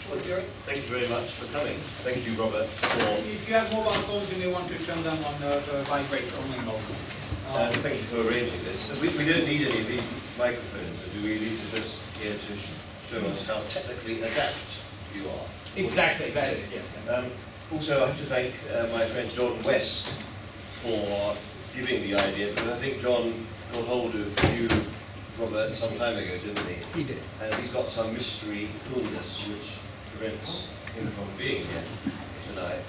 Well, thank you very much for coming. Thank you, Robert. If you have mobile phones, you may want to turn them on the vibrate only mode. Thank you for arranging this. We don't need any of these microphones, do we? These are just here to show us how technically adept you are. Exactly, that is, yeah. Also, I have to thank my friend John West for giving the idea, because I think John got hold of you, Robert, some time ago, didn't he? He did. And he's got some mystery illness which prevents him from being here tonight.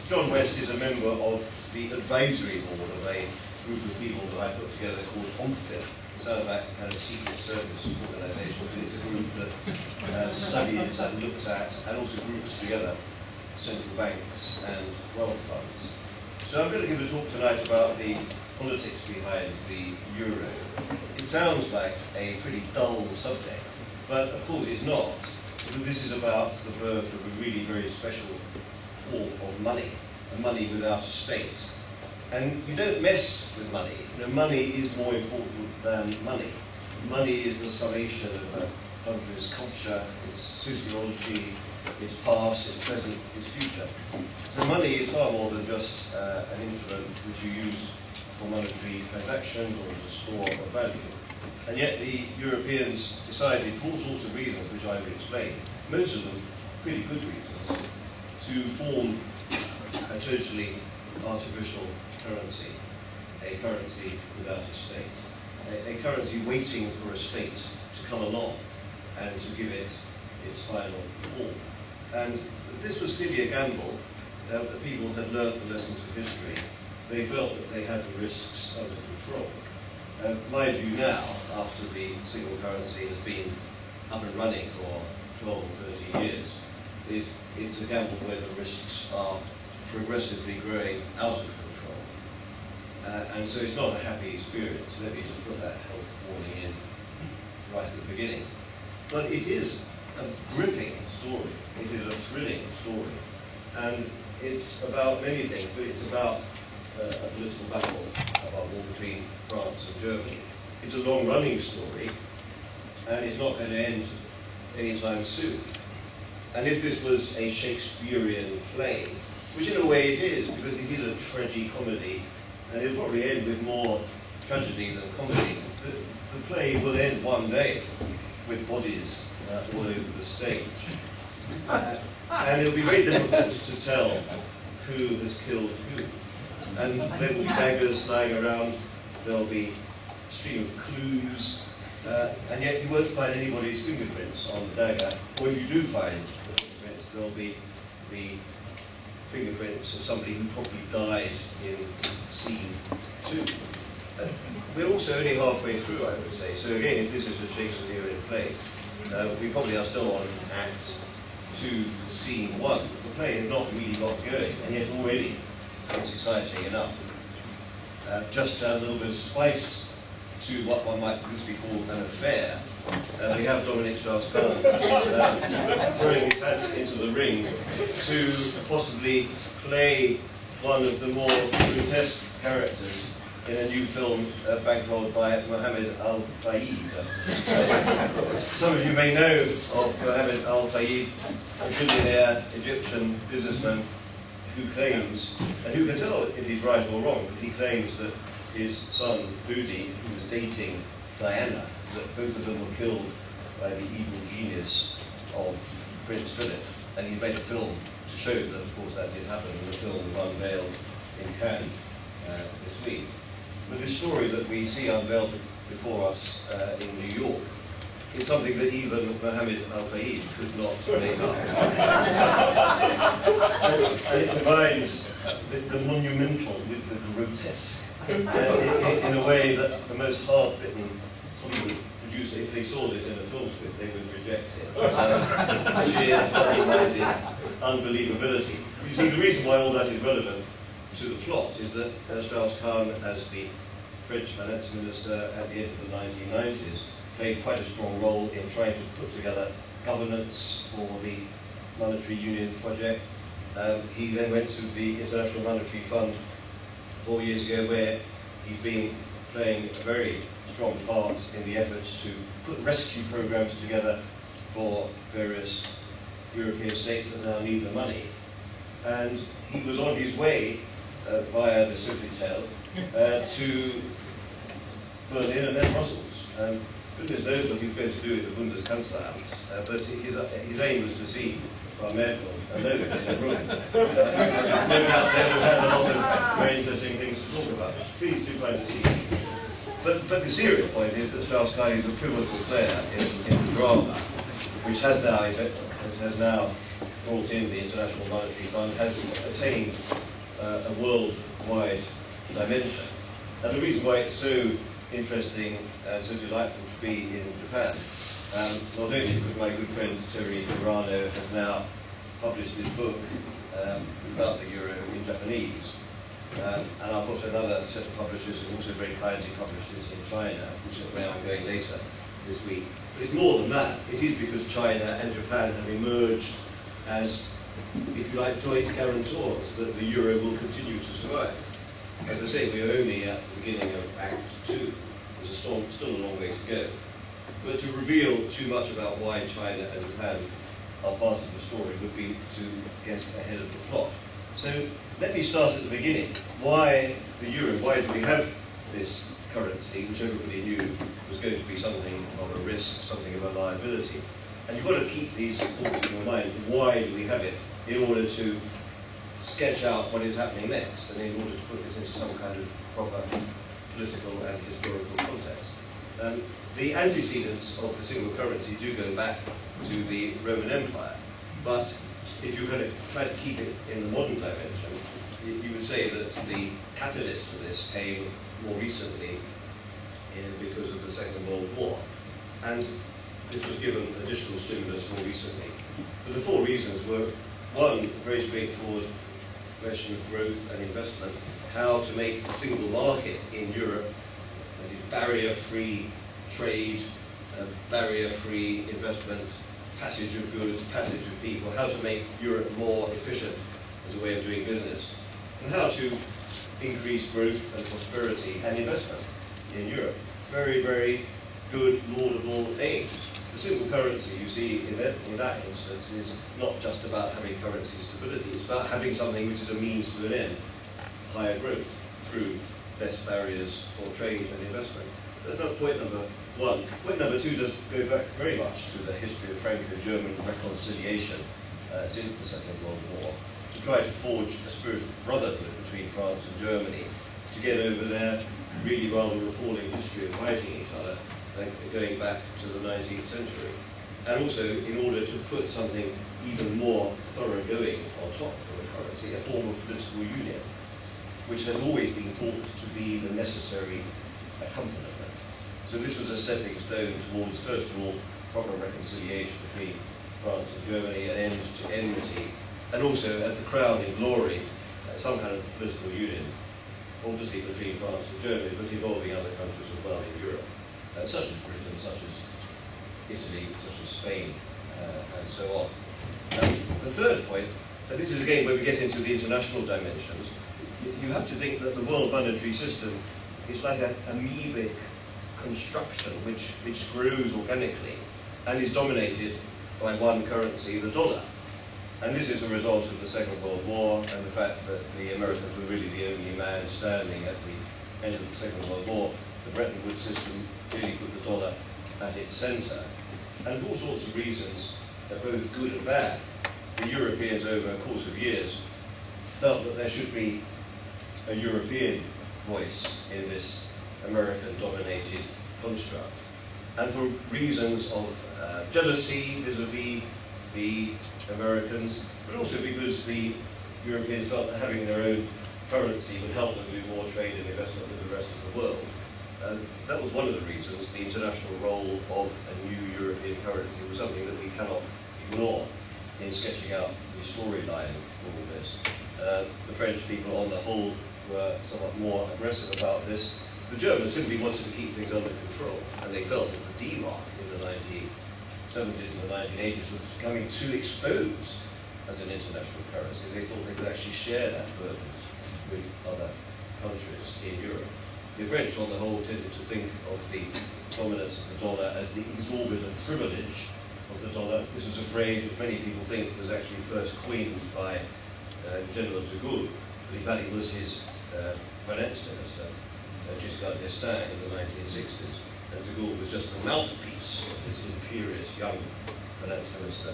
John West is a member of the advisory board of a group of people that I put together called OMPFIF. It sounds like a kind of secret service organisation, but it's a group that studies and looks at and also groups together central banks and wealth funds. So I'm going to give a talk tonight about the politics behind the euro. It sounds like a pretty dull subject, but of course it's not. This is about the birth of a really very special form of money, a money without a state. And you don't mess with money. You know, money is more important than money. Money is the summation of a country's culture, its sociology, its past, its present, its future. So money is far more than just an instrument which you use for monetary transactions or as a store of value. And yet the Europeans decided, for all sorts of reasons, which I will explain, most of them pretty good reasons, to form a totally artificial currency, a currency without a state, a currency waiting for a state to come along and to give it its final form. And this was clearly a gamble. The people had learnt the lessons of history. They felt that they had the risks under control. My view now, after the single currency has been up and running for 12 or 30 years, is it's a gamble where the risks are progressively growing out of control. And so it's not a happy experience. Let me just put that health warning in right at the beginning. But it is a gripping story. It is a thrilling story. And it's about many things, but it's about a political battle, about war between France and Germany. It's a long-running story, and it's not going to end anytime soon. And if this was a Shakespearean play, which in a way it is, because it is a tragicomedy, and it'll probably end with more tragedy than comedy, the play will end one day with bodies all over the stage. And it'll be very difficult to tell who has killed who. And there will be daggers lying around, there'll be a stream of clues, and yet you won't find anybody's fingerprints on the dagger. Or if you do find the fingerprints, there'll be the fingerprints of somebody who probably died in scene 2. We're also only halfway through, I would say. So again, if this is a Shakespearean play, we probably are still on Act 2, Scene 1. The play has not really got going, and yet already it's exciting enough. Just to add a little bit of spice to what one might loosely call an affair, we have Dominic Strauss-Kahn throwing his hat into the ring to possibly play one of the more grotesque characters in a new film bankrolled by Mohammed Al-Fayed. Some of you may know of Mohammed Al-Fayed, a billionaire Egyptian businessman who claims, and who can tell if he's right or wrong, but he claims that his son, Budi, who was dating Diana, that both of them were killed by the evil genius of Prince Philip. And he made a film to show that, of course, that did happen, and the film was unveiled in Cannes this week. But this story that we see unveiled before us in New York is something that even Mohammed Al-Fayed could not make up. And it combines the monumental with the grotesque in a way that the most hard-bitten Hollywood producer, if they saw this in a film script, they would reject it. Sheer bloody-minded unbelievability. You see, the reason why all that is relevant to the plot is that Strauss-Kahn, as the French finance minister at the end of the 1990s, played quite a strong role in trying to put together governance for the monetary union project. He then went to the International Monetary Fund 4 years ago, where he's been playing a very strong part in the efforts to put rescue programs together for various European states that now need the money. And he was on his way via the Sofitel to Berlin and then Brussels. Goodness knows what he was going to do at the Bundeskanzleramt, but his aim was to see Frau Merkel alone in the room. No doubt they would have a lot of very interesting things to talk about. Please do find a seat. But the serious point is that Strauss-Kahn is a pivotal player in the drama, which has now brought in the International Monetary Fund, has attained a worldwide dimension. And the reason why it's so interesting and so delightful to be in Japan, not only because my good friend Terry Murano has now published his book about the euro in Japanese, and I've got another set of publishers who also very kindly published this in China, which is where I'm going later this week. But it's more than that. It is because China and Japan have emerged as, if you like, joint guarantors that the euro will continue to survive. As I say, we are only at the beginning of Act 2. There's still a long way to go. But to reveal too much about why China and Japan are part of the story would be to get ahead of the plot. So let me start at the beginning. Why the euro? Why do we have this currency, which everybody knew was going to be something of a risk, something of a liability? And you've got to keep these thoughts in your mind. Why do we have it? In order to sketch out what is happening next, and in order to put this into some kind of proper political and historical context. The antecedents of the single currency do go back to the Roman Empire, but if you kind of try to keep it in the modern dimension, you would say that the catalyst for this came more recently because of the Second World War, and this was given additional stimulus more recently. But the four reasons were: one, very straightforward question of growth and investment, how to make the single market in Europe, that is barrier-free trade, barrier-free investment, passage of goods, passage of people, how to make Europe more efficient as a way of doing business, and how to increase growth and prosperity and investment in Europe. Very, very good, laudable aims. The single currency, you see, in that instance, is not just about having currency stability, it's about having something which is a means to an end, higher growth, through less barriers for trade and investment. That's not point number one. Point number two does go back very much to the history of Franco-German reconciliation since the Second World War, to try to forge a spirit of brotherhood between France and Germany, to get over their really rather appalling history of fighting each other, going back to the 19th century. And also, in order to put something even more thoroughgoing on top of the currency, a form of political union, which has always been thought to be the necessary accompaniment. So this was a stepping stone towards, first of all, proper reconciliation between France and Germany, an end to enmity, and also, at the crown in glory, some kind of political union, obviously between France and Germany, but involving other countries as well in Europe, such as Britain, such as Italy, such as Spain, and so on. The third point, and this is again where we get into the international dimensions, you have to think that the world monetary system is like an amoebic construction which grows organically and is dominated by one currency, the dollar. And this is a result of the Second World War and the fact that the Americans were really the only man standing at the end of the Second World War. The Bretton Woods system really put the dollar at its centre. And for all sorts of reasons, both good and bad, the Europeans over a course of years felt that there should be a European voice in this American-dominated construct. And for reasons of jealousy vis-a-vis the Americans, but also because the Europeans felt that having their own currency would help them do more trade and investment with the rest of the world. And that was one of the reasons the international role of a new European currency was something that we cannot ignore in sketching out the storyline for all this. The French people, on the whole, were somewhat more aggressive about this. The Germans simply wanted to keep things under control, and they felt that the D-mark in the 1970s and the 1980s was becoming too exposed as an international currency. They thought they could actually share that burden with other countries in Europe. The French, on the whole, tended to think of the dominance of the dollar as the exorbitant privilege of the dollar. This is a phrase which many people think was actually first coined by General de Gaulle, but in fact it was his finance minister, Giscard d'Estaing, in the 1960s. And de Gaulle was just the mouthpiece of this imperious young finance minister,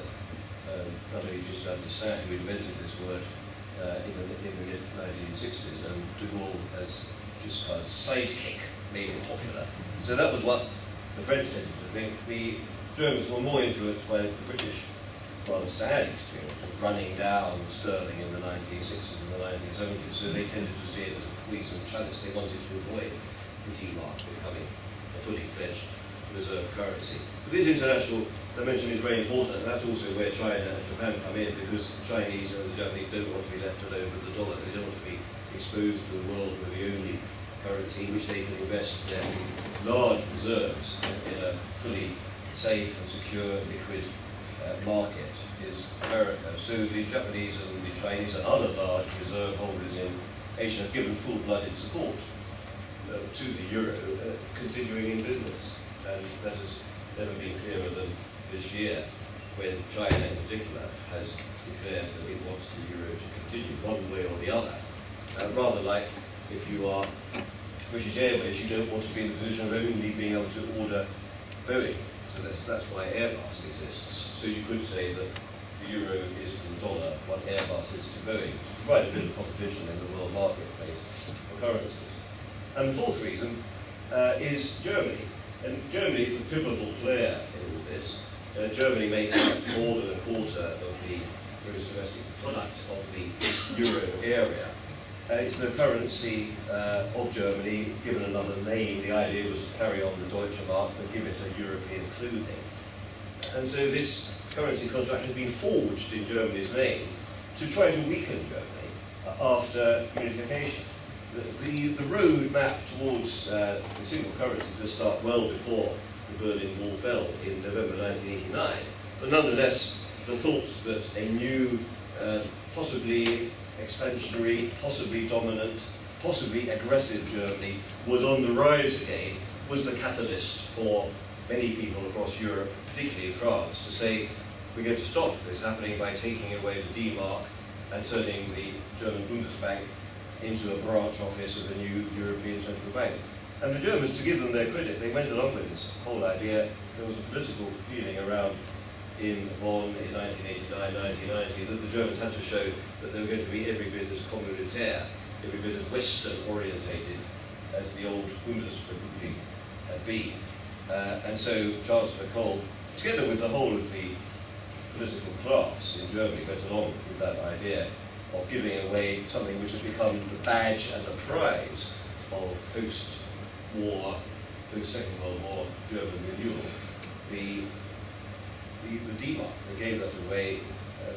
probably Giscard d'Estaing, who invented this word in the mid-1960s, and de Gaulle, as Giscard's sidekick, made it popular. So that was what the French tended to think. The Germans were more influenced by the British rather sad experience of running down sterling in the 1960s and the 1970s, so they tended to see it as a poison chalice. They wanted to avoid the D-mark becoming a fully fledged reserve currency. But this international dimension is very important, and that's also where China and Japan come in, because the Chinese and the Japanese don't want to be left alone with the dollar. They don't want to be exposed to a world where the only currency in which they can invest their large reserves in a fully safe and secure, liquid market is America. So the Japanese and the Chinese and other large reserve holders in Asia have given full-blooded support to the euro continuing in business. And that has never been clearer than this year, when China in particular has declared that it wants the euro to continue one way or the other. Rather like if you are British Airways, you don't want to be in the position of only being able to order Boeing. So that's why Airbus exists. So you could say that the euro is to the dollar what Airbus is to Boeing, to provide a bit of competition in the world marketplace for currencies. And the fourth reason is Germany. And Germany is the pivotal player in all this. Germany makes up more than a quarter of the gross domestic product of the euro area. It's the currency of Germany, given another name. The idea was to carry on the Deutsche Mark and give it a European clothing. And so this currency construct has been forged in Germany's name to try to weaken Germany after unification. The road map towards the single currency does start well before the Berlin Wall fell in November 1989. But nonetheless, the thought that a new, possibly expansionary, possibly dominant, possibly aggressive Germany was on the rise again was the catalyst for many people across Europe, particularly France, to say we're going to stop this happening by taking away the D-mark and turning the German Bundesbank into a branch office of the new European Central Bank. And the Germans, to give them their credit, they went along with this whole idea. There was a political feeling around in Bonn in 1989, 1990, that the Germans had to show that they were going to be every bit as communautaire, every bit as Western-orientated as the old Bundesrepublik had been. And so Chancellor Kohl, together with the whole of the political class in Germany, went along with that idea of giving away something which has become the badge and the prize of post-war, post-Second World War German renewal, the D-mark. They gave that away.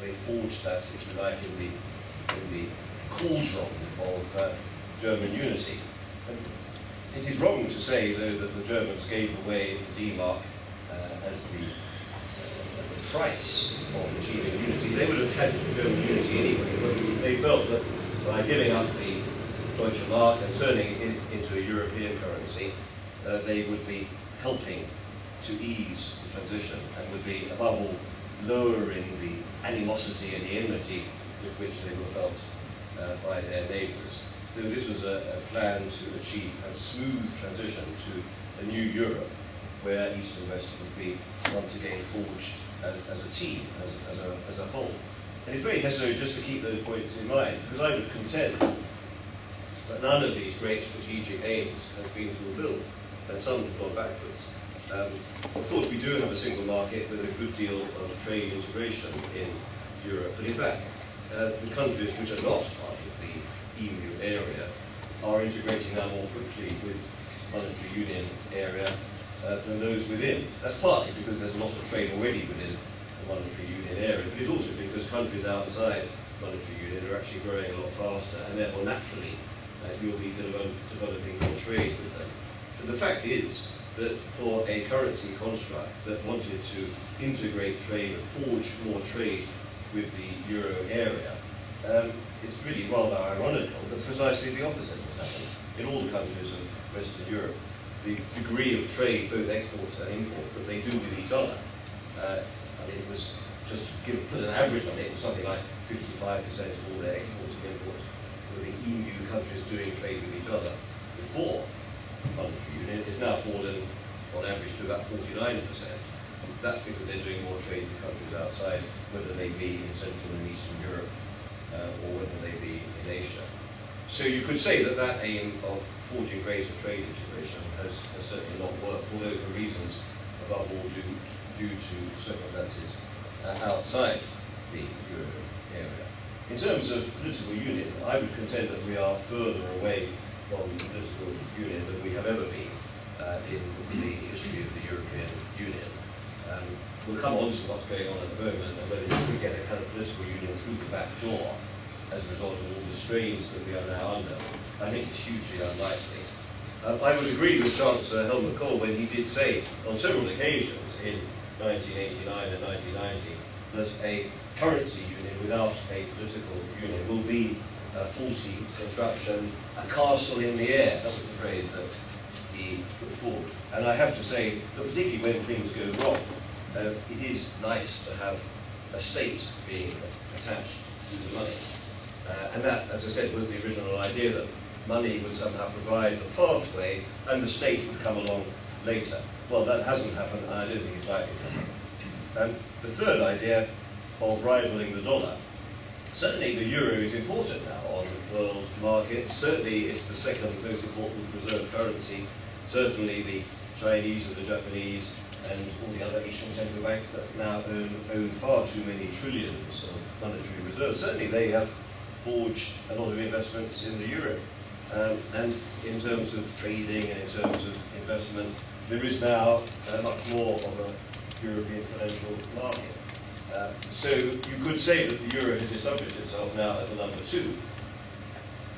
They forged that, if you like, in the cauldron of German unity. And it is wrong to say, though, that the Germans gave away the D-mark as the price of achieving unity. They would have had German unity anyway, but they felt that by giving up the Deutsche Mark and turning it into a European currency, they would be helping to ease the transition and would be, above all, lowering the animosity and the enmity with which they were felt by their neighbours. So this was a plan to achieve a smooth transition to a new Europe, where East and West would be once again forged as a team, as a whole. And it's very necessary just to keep those points in mind, because I would contend that none of these great strategic aims has been fulfilled, and some have gone backwards. Of course, we do have a single market with a good deal of trade integration in Europe, but in fact, the countries which are not part of the EMU area are integrating now more quickly with monetary union area than those within. That's partly because there's a lot of trade already within the monetary union area, but it's also because countries outside monetary union are actually growing a lot faster, and therefore naturally you'll be developing more trade with them. But the fact is that for a currency construct that wanted to integrate trade and forge more trade with the euro area, it's really rather ironical that precisely the opposite has happened in all the countries of Western Europe. The degree of trade, both exports and imports, that they do with each other I mean, it was, just to put an average on it, it was something like 55% of all their exports and imports were the EU countries doing trade with each other before monetary union. It's now fallen on average to about 49%. That's because they're doing more trade with countries outside, whether they be in Central and Eastern Europe or whether they be in Asia. So you could say that that aim of forging greater trade integration has certainly not worked, although for reasons above all due to circumstances outside the euro area. In terms of political union, I would contend that we are further away from political union than we have ever been in the history of the European Union. We'll come on to what's going on at the moment and whether we get a kind of political union through the back door as a result of all the strains that we are now under. I think it's hugely unlikely. I would agree with Chancellor Helmut Kohl when he did say on several occasions in 1989 and 1990 that a currency union without a political union will be a faulty construction, a castle in the air. That was the phrase that he put forward. And I have to say that particularly when things go wrong, it is nice to have a state being attached to the money. And that, as I said, was the original idea, that money would somehow provide the pathway and the state would come along later. Well, that hasn't happened, and I don't think it's likely to happen. The third idea of rivaling the dollar. Certainly the euro is important now on world markets. Certainly it's the second most important reserve currency. Certainly the Chinese and the Japanese and all the other Asian central banks that now own far too many trillions of monetary reserves. Certainly they have forged a lot of investments in the euro. And in terms of trading and in terms of investment, there is now much more of a European financial market. So you could say that the euro has established itself now as the number 2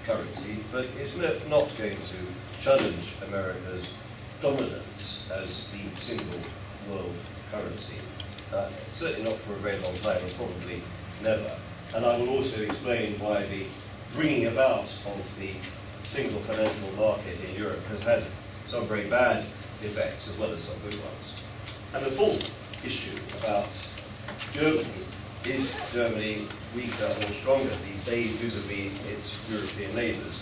currency, but it's not going to challenge America's dominance as the single world currency. Certainly not for a very long time, and probably never. And I will also explain why the bringing about of the single financial market in Europe has had some very bad effects as well as some good ones. And the fourth issue about Germany, is Germany weaker or stronger these days vis-a-vis its European neighbours?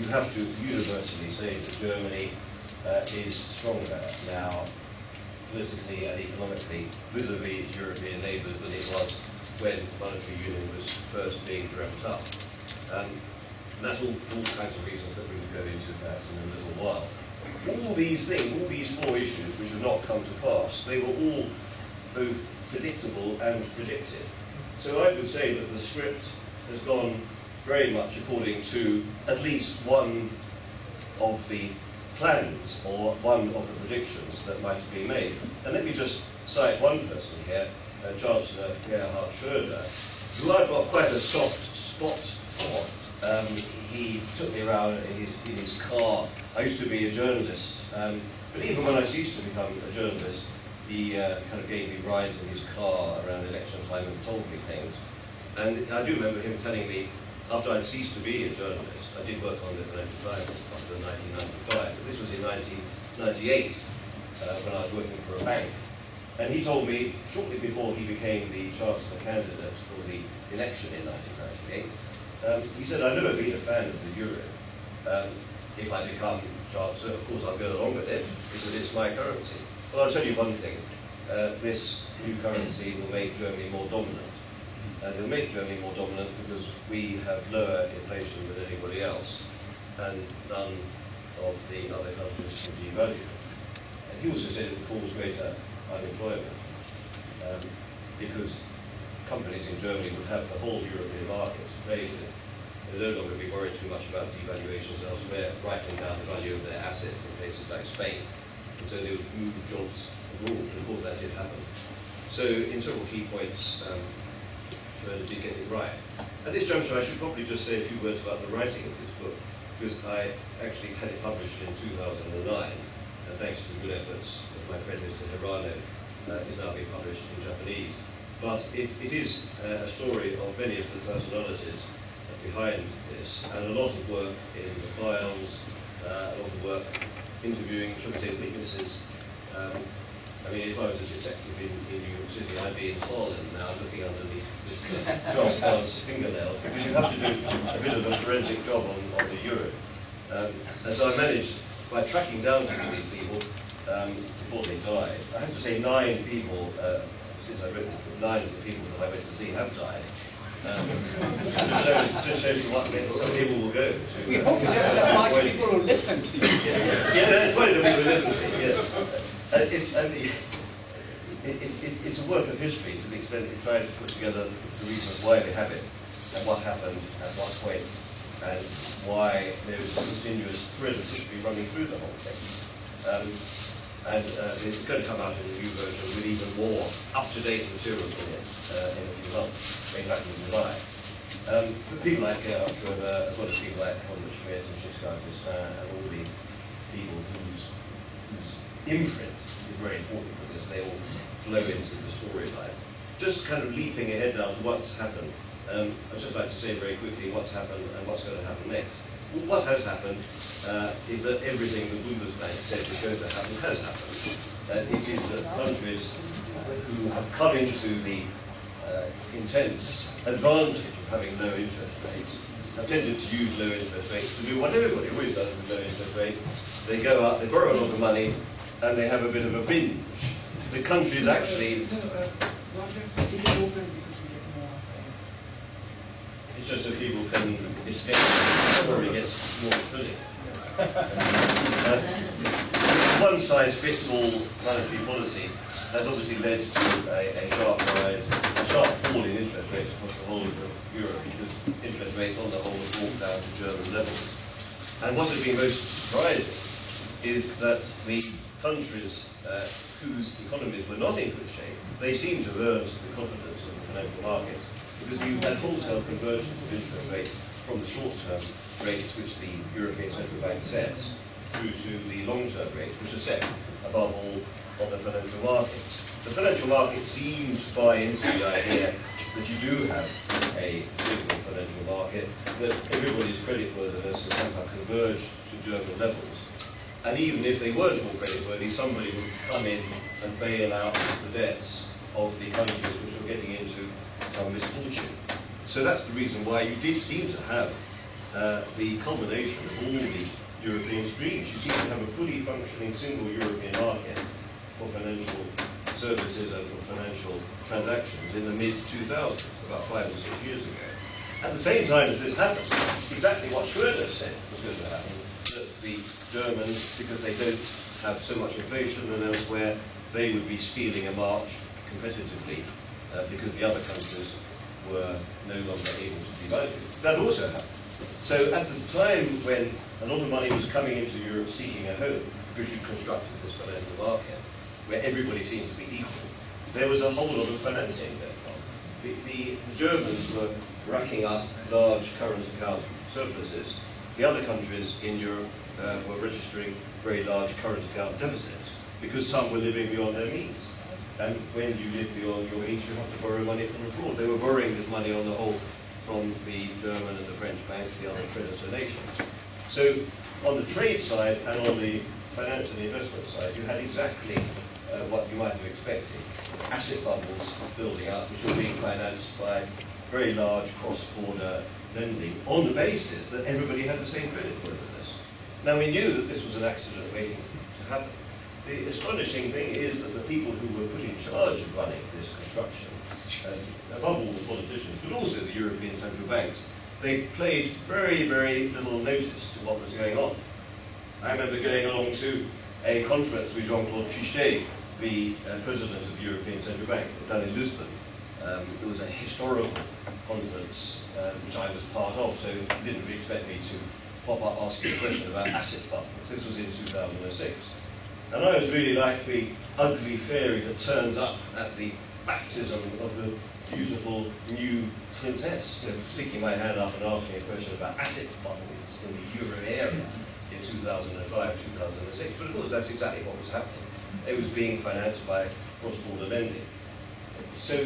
You have to universally say that Germany is stronger now, politically and economically, vis-a-vis its European neighbours than it was when monetary union was first being dreamt up. And that's all kinds of reasons that we will go into perhaps in a little while. All these things, all these 4 issues which have not come to pass, they were all both predictable and predicted. So I would say that the script has gone very much according to at least one of the plans or one of the predictions that might have been made. And let me just cite one person here, Chancellor Gerhard Schröder, who I've got quite a soft spot for. He took me around in his car. I used to be a journalist, but even when I ceased to become a journalist, he kind of gave me rides in his car around election time and told me things. And I do remember him telling me, after I'd ceased to be a journalist, I did work on the Financial Times after 1995, but this was in 1998 when I was working for a bank. And he told me, shortly before he became the Chancellor candidate for the election in 1998, he said, I've never been a fan of the euro. If I become Chancellor, of course I'll go along with it, because it's my currency. Well, I'll tell you one thing, this new currency will make Germany more dominant. And it'll make Germany more dominant because we have lower inflation than anybody else, and none of the other countries can devalue. And he also said it will cause greater unemployment, because companies in Germany would have the whole European market to play with. They'll no longer be worried too much about devaluations elsewhere, writing down the value of their assets in places like Spain. And so they would move jobs abroad, and of course that did happen. So in several key points, Schröder did get it right. At this juncture, I should probably just say a few words about the writing of this book, because I actually had it published in 2009, and thanks to the good efforts of my friend Mr. Hirano, is now being published in Japanese. But it is a story of many of the personalities behind this, and a lot of work in the files, a lot of work interviewing, shall we say, witnesses, I mean, if I was a detective in New York City, I'd be in Harlem now looking underneath this glass fingernail, because you have to do a bit of a forensic job on the euro. And so I managed, by tracking down some of these people before they died, I have to say 9 people, since I wrote this, 9 of the people that I went to see have died. Just shows you what some people will go to. We hope we just have like people who listen to you. Yeah, that's funny that people listen to me, yes. It's a work of history to the extent it tries to put together the reasons why they have it, and what happened at what point, and why there is a continuous thread of history running through the whole thing. It's going to come out in a new version with even more up-to-date material in it in a few months, maybe back in July. But people like as well as people like Helmut Schmidt and Giscard d'Estaing and all the people whose imprint is very important for this, they all flow into the storyline. Just kind of leaping ahead now to what's happened. I'd just like to say very quickly what's happened and what's going to happen next. Well, what has happened is that everything the Bundesbank said was going to happen has happened. It is that countries who have come into the intense advantage of having low interest rates have tended to use low interest rates to do what everybody always does with low interest rates. They go out, they borrow a lot of money, and they have a bit of a binge. The countries actually... It's just so people can escape the story gets more fully. One-size-fits-all monetary policy has obviously led to a sharp rise, a sharp fall in interest rates across the whole of Europe, because interest rates on the whole have fallen down to German levels. And what has been most surprising is that the countries whose economies were not in good shape, they seem to have earned the confidence of the financial markets, because you had wholesale convergence of interest rates from the short-term rates which the European Central Bank sets through to the long-term rates which are set above all on the financial markets. The financial markets seem to buy into the idea that you do have a physical financial market, that everybody's creditworthiness has somehow converged to German levels. And even if they weren't all creditworthy, somebody would come in and bail out the debts of the countries which were getting into some misfortune. So that's the reason why you did seem to have the combination of all the European streams. You seem to have a fully functioning single European market for financial services and for financial transactions in the mid-2000s, about 5 or 6 years ago. At the same time as this happened, exactly what Schröder said was going to happen, that the Germans, because they don't have so much inflation than elsewhere, they would be stealing a march competitively because the other countries were no longer able to devalue. That also happened. So at the time when a lot of money was coming into Europe seeking a home, because you constructed this financial market, where everybody seemed to be equal, there was a whole lot of financing going on. The Germans were racking up large current account surpluses. The other countries in Europe were registering very large current account deficits, because some were living beyond their means. And when you live beyond your means, you have to borrow money from abroad. They were borrowing this money on the whole from the German and the French banks, the other creditor nations. So on the trade side and on the finance and investment side, you had exactly what you might have expected. Asset bubbles building up, which were being financed by very large cross-border lending on the basis that everybody had the same creditworthiness. Now we knew that this was an accident waiting to happen. The astonishing thing is that the people who were put in charge of running this construction, above all the politicians, but also the European central banks, they paid very, very little notice to what was going on. I remember going along to a conference with Jean-Claude Trichet, the president of the European Central Bank, down in Lisbon. It was a historical conference which I was part of, so you didn't really expect me to pop up asking a question about asset bubbles. This was in 2006. And I was really like the ugly fairy that turns up at the baptism of the beautiful new princess, sticking my hand up and asking a question about asset bubbles in the euro area in 2005, 2006. But of course, that's exactly what was happening. It was being financed by cross-border lending. So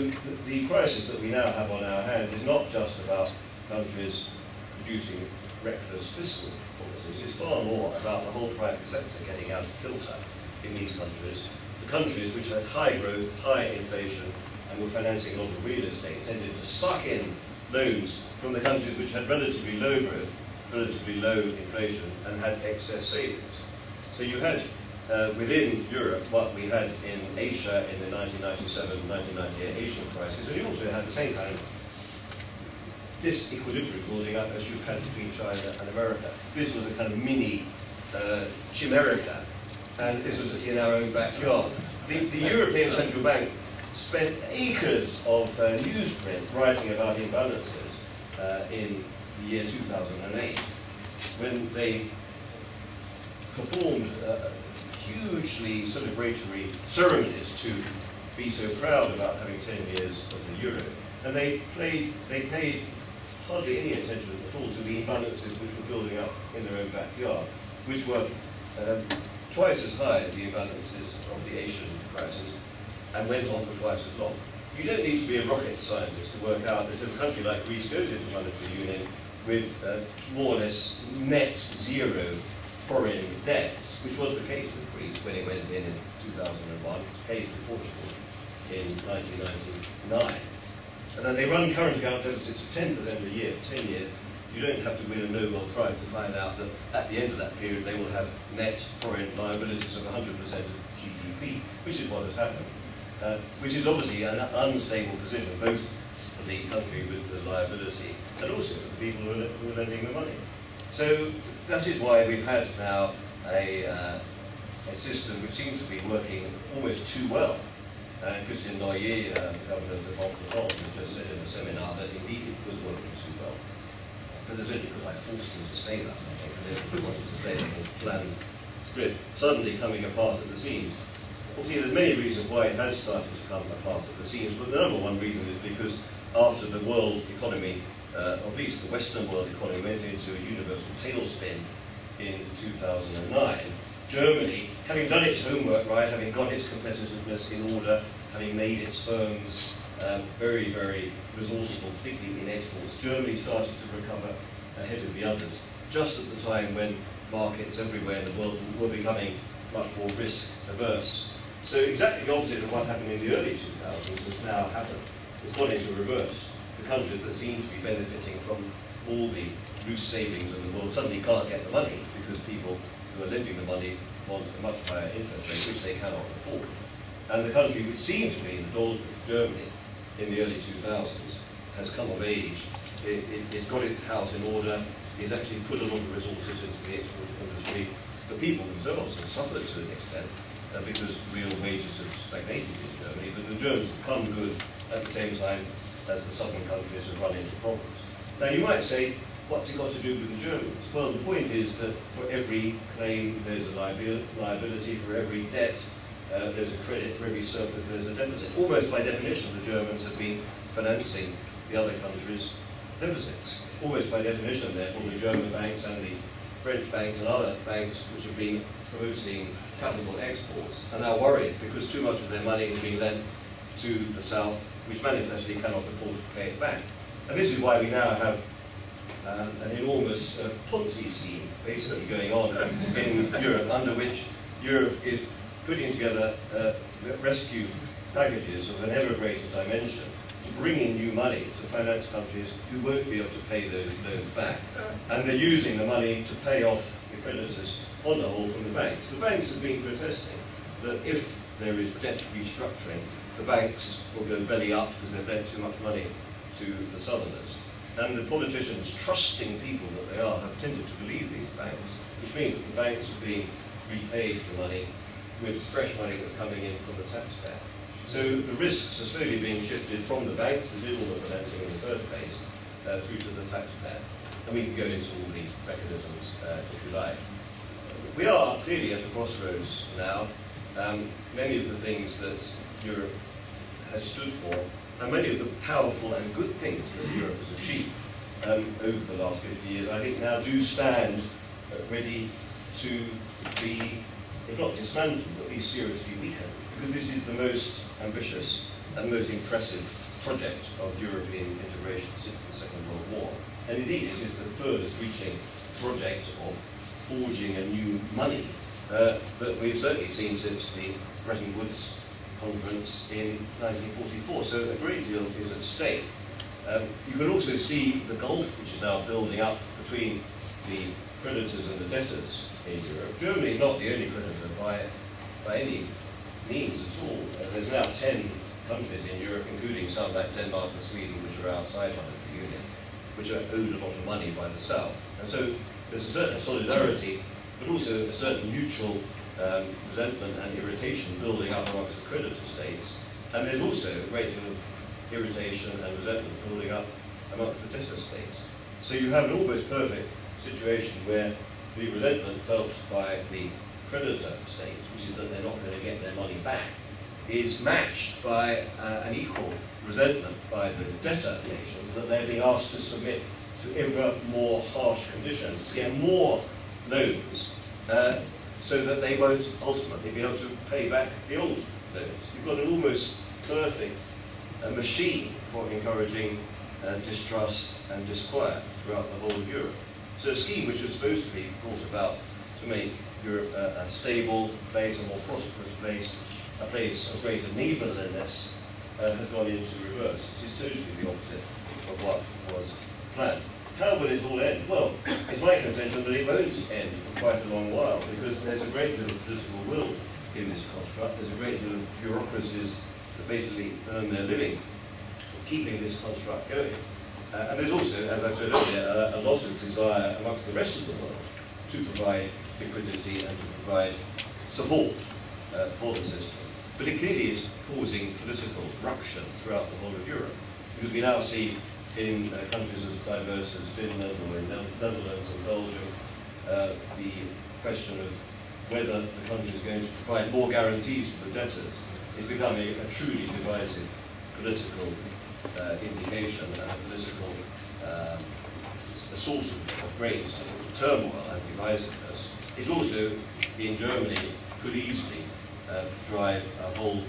the crisis that we now have on our hands is not just about countries producing reckless fiscal policies. It's far more about the whole private sector getting out of kilter in these countries, countries which had high growth, high inflation, and were financing a lot of real estate tended to suck in loans from the countries which had relatively low growth, relatively low inflation, and had excess savings. So you had within Europe what we had in Asia in the 1997-1998 Asian crisis, and you also had the same kind of disequilibrium building up as you've had between China and America. This was a kind of mini chimerica, and this was in our own backyard. The European Central Bank spent acres of newsprint writing about imbalances in the year 2008, when they performed hugely celebratory ceremonies to be so proud about having 10 years of the euro. And they paid hardly any attention at all to the imbalances which were building up in their own backyard, which were twice as high as the imbalances of the Asian crisis, and went on for twice as long. You don't need to be a rocket scientist to work out that if a country like Greece goes into monetary union with more or less net zero foreign debts, which was the case with Greece when it went in 2001, it was the case with Portugal in 1999. And then they run current account deficits of 10% a year for 10 years. You don't have to win a Nobel Prize to find out that at the end of that period they will have net foreign liabilities of 100% of GDP, which is what has happened. Which is obviously an unstable position, both for the country with the liability and also for the people who are lending the money. So that is why we've had now a system which seems to be working almost too well. Christian Noyer, the governor of the Banque de France, has just said in a seminar that indeed it was working too well. But it's only because I forced him to say that, I think, and they wanted to say the whole planned script suddenly coming apart at the seams. Obviously, there's many reasons why it has started to come apart at the seams, but the number one reason is because after the world economy, at least the Western world economy, went into a universal tailspin in 2009, Germany, having done its homework right, having got its competitiveness in order, having made its firms very, very resourceful, particularly in exports, Germany started to recover ahead of the others, just at the time when markets everywhere in the world were becoming much more risk averse. So exactly the opposite of what happened in the early 2000s has now happened. It's gone into reverse. The countries that seem to be benefiting from all the loose savings in the world suddenly can't get the money because people who are lending the money want a much higher interest rate, which they cannot afford. And the country which seemed to be in the doldrums, Germany, in the early 2000s, has come of age. It's got its house in order. It's actually put a lot of resources into the export industry. The people themselves have suffered to an extent because real wages have stagnated in Germany, but the Germans have come good at the same time as the southern countries have run into problems. Now you might say, what's it got to do with the Germans? Well, the point is that for every claim there's a liability, for every debt there's a credit, for every surplus there's a deficit. Almost by definition the Germans have been financing the other countries' deficits. Almost by definition, therefore, the German banks and the French banks and other banks which have been promoting capital exports are now worried because too much of their money is being lent to the south, which manifestly cannot afford to pay it back. And this is why we now have an enormous Ponzi scheme basically going on in Europe, under which Europe is putting together rescue packages of an ever greater dimension to bring in new money to finance countries who won't be able to pay those loans back. And they're using the money to pay off the creditors on the whole from the banks. The banks have been protesting that if there is debt restructuring, the banks will go belly up because they've lent too much money to the southerners. And the politicians, trusting people that they are, have tended to believe these banks, which means that the banks are being repaid for money with fresh money that's coming in from the taxpayer. So the risks are slowly being shifted from the banks that did all the financing in the first place through to the taxpayer. And we can go into all the mechanisms if you like. We are clearly at the crossroads now. Many of the things that Europe has stood for, and many of the powerful and good things that Europe has achieved over the last 50 years, I think now do stand ready to be, if not dismantled, at least seriously weakened, because this is the most ambitious and most impressive project of European integration since the Second World War. And indeed, this is the furthest reaching project of forging a new money that we've certainly seen since the Bretton Woods conference in 1944. So a great deal is at stake. You can also see the gulf which is now building up between the creditors and the debtors in Europe. Germany is not the only creditor by any means at all. There's now 10 countries in Europe, including some like Denmark and Sweden, which are outside of the Union, which are owed a lot of money by the South. And so there's a certain solidarity, but also a certain mutual resentment and irritation building up amongst the creditor states. And there's also a great deal of irritation and resentment building up amongst the debtor states. So you have an almost perfect situation where the resentment felt by the creditor states, which is that they're not going to get their money back, is matched by an equal resentment by the debtor nations that they're being asked to submit to ever more harsh conditions, to get more loans, so that they won't ultimately be able to pay back the old loans. You've got an almost perfect machine for encouraging distrust and disquiet throughout the whole of Europe. So a scheme which was supposed to be brought about to make Europe a stable place, a more prosperous place, a place of greater neighbourliness, has gone into reverse. It is totally the opposite of what was planned. How will it all end? Well, it's my contention that it won't end for quite a long while, because there's a great deal of political will in this construct. There's a great deal of bureaucracies that basically earn their living keeping this construct going. And there's also, as I said earlier, a lot of desire amongst the rest of the world to provide liquidity and to provide support for the system. But it clearly is causing political ruction throughout the whole of Europe, because we now see in countries as diverse as Finland or in Netherlands and Belgium, the question of whether the country is going to provide more guarantees for the debtors is becoming a truly divisive political indication and a political a source of great turmoil and divisiveness. It also, in Germany, could easily drive a whole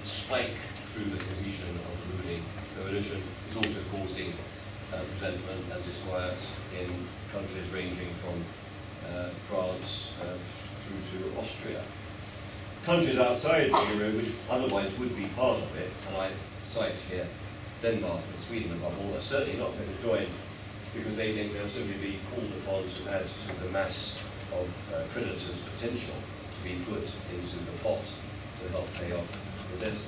spike through the cohesion of the ruling coalition. It's also causing resentment and disquiet in countries ranging from France through to Austria. Countries outside the euro, which otherwise would be part of it, and I cite here Denmark and Sweden above all, are certainly not going to join because they think they'll simply be called upon to add to the mass of creditors' potential to be put into the pot to help pay off the debtors.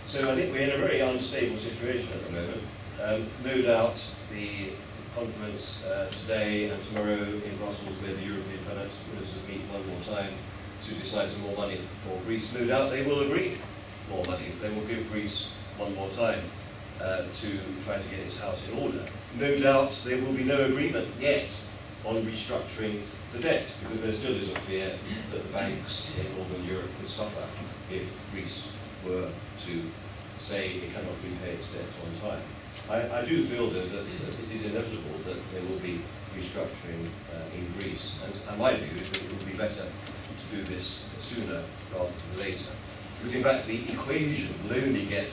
So I think we're in a very unstable situation at the moment. No doubt the conference today and tomorrow in Brussels, where the European finance ministers meet one more time to decide some more money for Greece, no doubt they will agree more money. They will give Greece one more time to try to get its house in order. No doubt there will be no agreement yet on restructuring the debt, because there still is a fear that the banks in Northern Europe would suffer if Greece were to say it cannot repay its debt on time. I do feel though that it is inevitable that there will be restructuring in Greece, and my view is that it would be better to do this sooner rather than later. Because in fact the equation will only get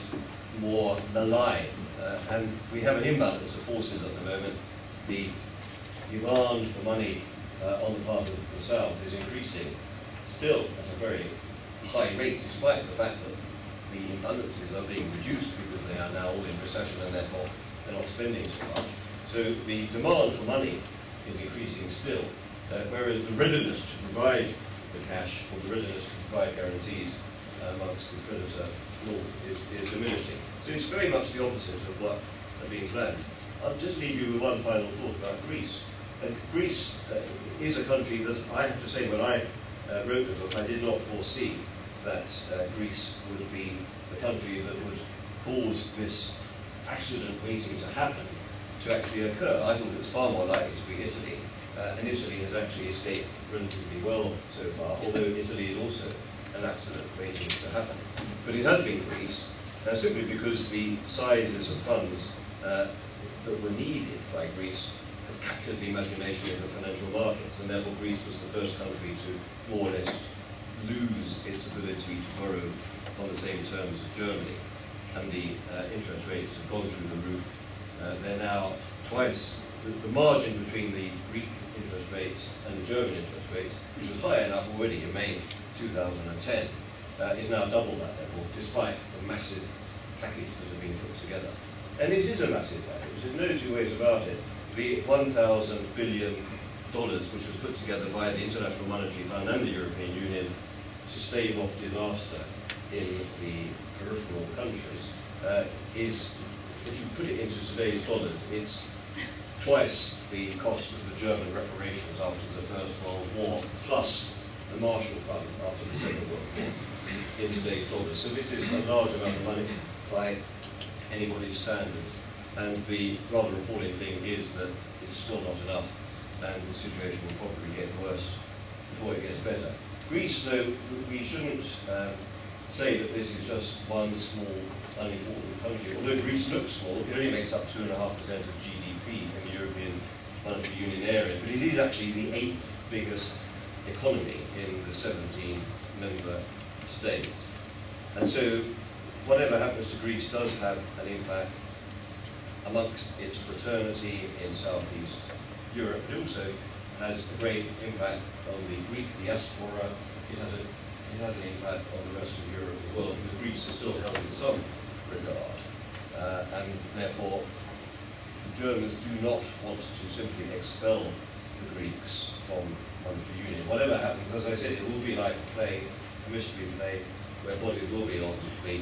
more malign, and we have an imbalance of forces at the moment. The demand for money on the part of the South is increasing still at a very high rate, despite the fact that the imbalances are being reduced because they are now all in recession and therefore they're not spending so much. So the demand for money is increasing still, whereas the readiness to provide the cash or the readiness to provide guarantees amongst the creditor north is diminishing. So it's very much the opposite of what are being planned. I'll just leave you with one final thought about Greece. Greece is a country that I have to say, when I wrote the book, I did not foresee that Greece would be the country that would cause this accident waiting to happen to actually occur. I thought it was far more likely to be Italy, and Italy has actually escaped relatively well so far, although Italy is also an accident waiting to happen. But it has been Greece, simply because the sizes of funds that were needed by Greece have captured the imagination of the financial markets, and therefore Greece was the first country to more or less lose its ability to borrow on the same terms as Germany, and the interest rates have gone through the roof. They're now twice the margin between the Greek interest rates and the German interest rates, which was high enough already in May 2010, is now double that level, despite the massive package that has been put together. And it is a massive package, there's no two ways about it. The $1,000 billion which was put together by the International Monetary Fund and the European Union to stave off disaster in the peripheral countries, is, if you put it into today's dollars, it's twice the cost of the German reparations after the First World War, plus the Marshall Fund after the Second World War in today's dollars. So this is a large amount of money by anybody's standards. And the rather appalling thing is that it's still not enough, and the situation will probably get worse before it gets better. Greece, though, we shouldn't say that this is just one small, unimportant country. Although Greece looks small, it only makes up 2.5% of GDP in the European Monetary Union area, but it is actually the 8th biggest economy in the 17 member states. And so whatever happens to Greece does have an impact amongst its fraternity in Southeast Europe. It also has a great impact on the Greek diaspora. It has an impact on the rest of Europe as well, because Greece is still held in some regard. And therefore, the Germans do not want to simply expel the Greeks from monetary union. Whatever happens, as I said, it will be like playing a mystery play where bodies will be on the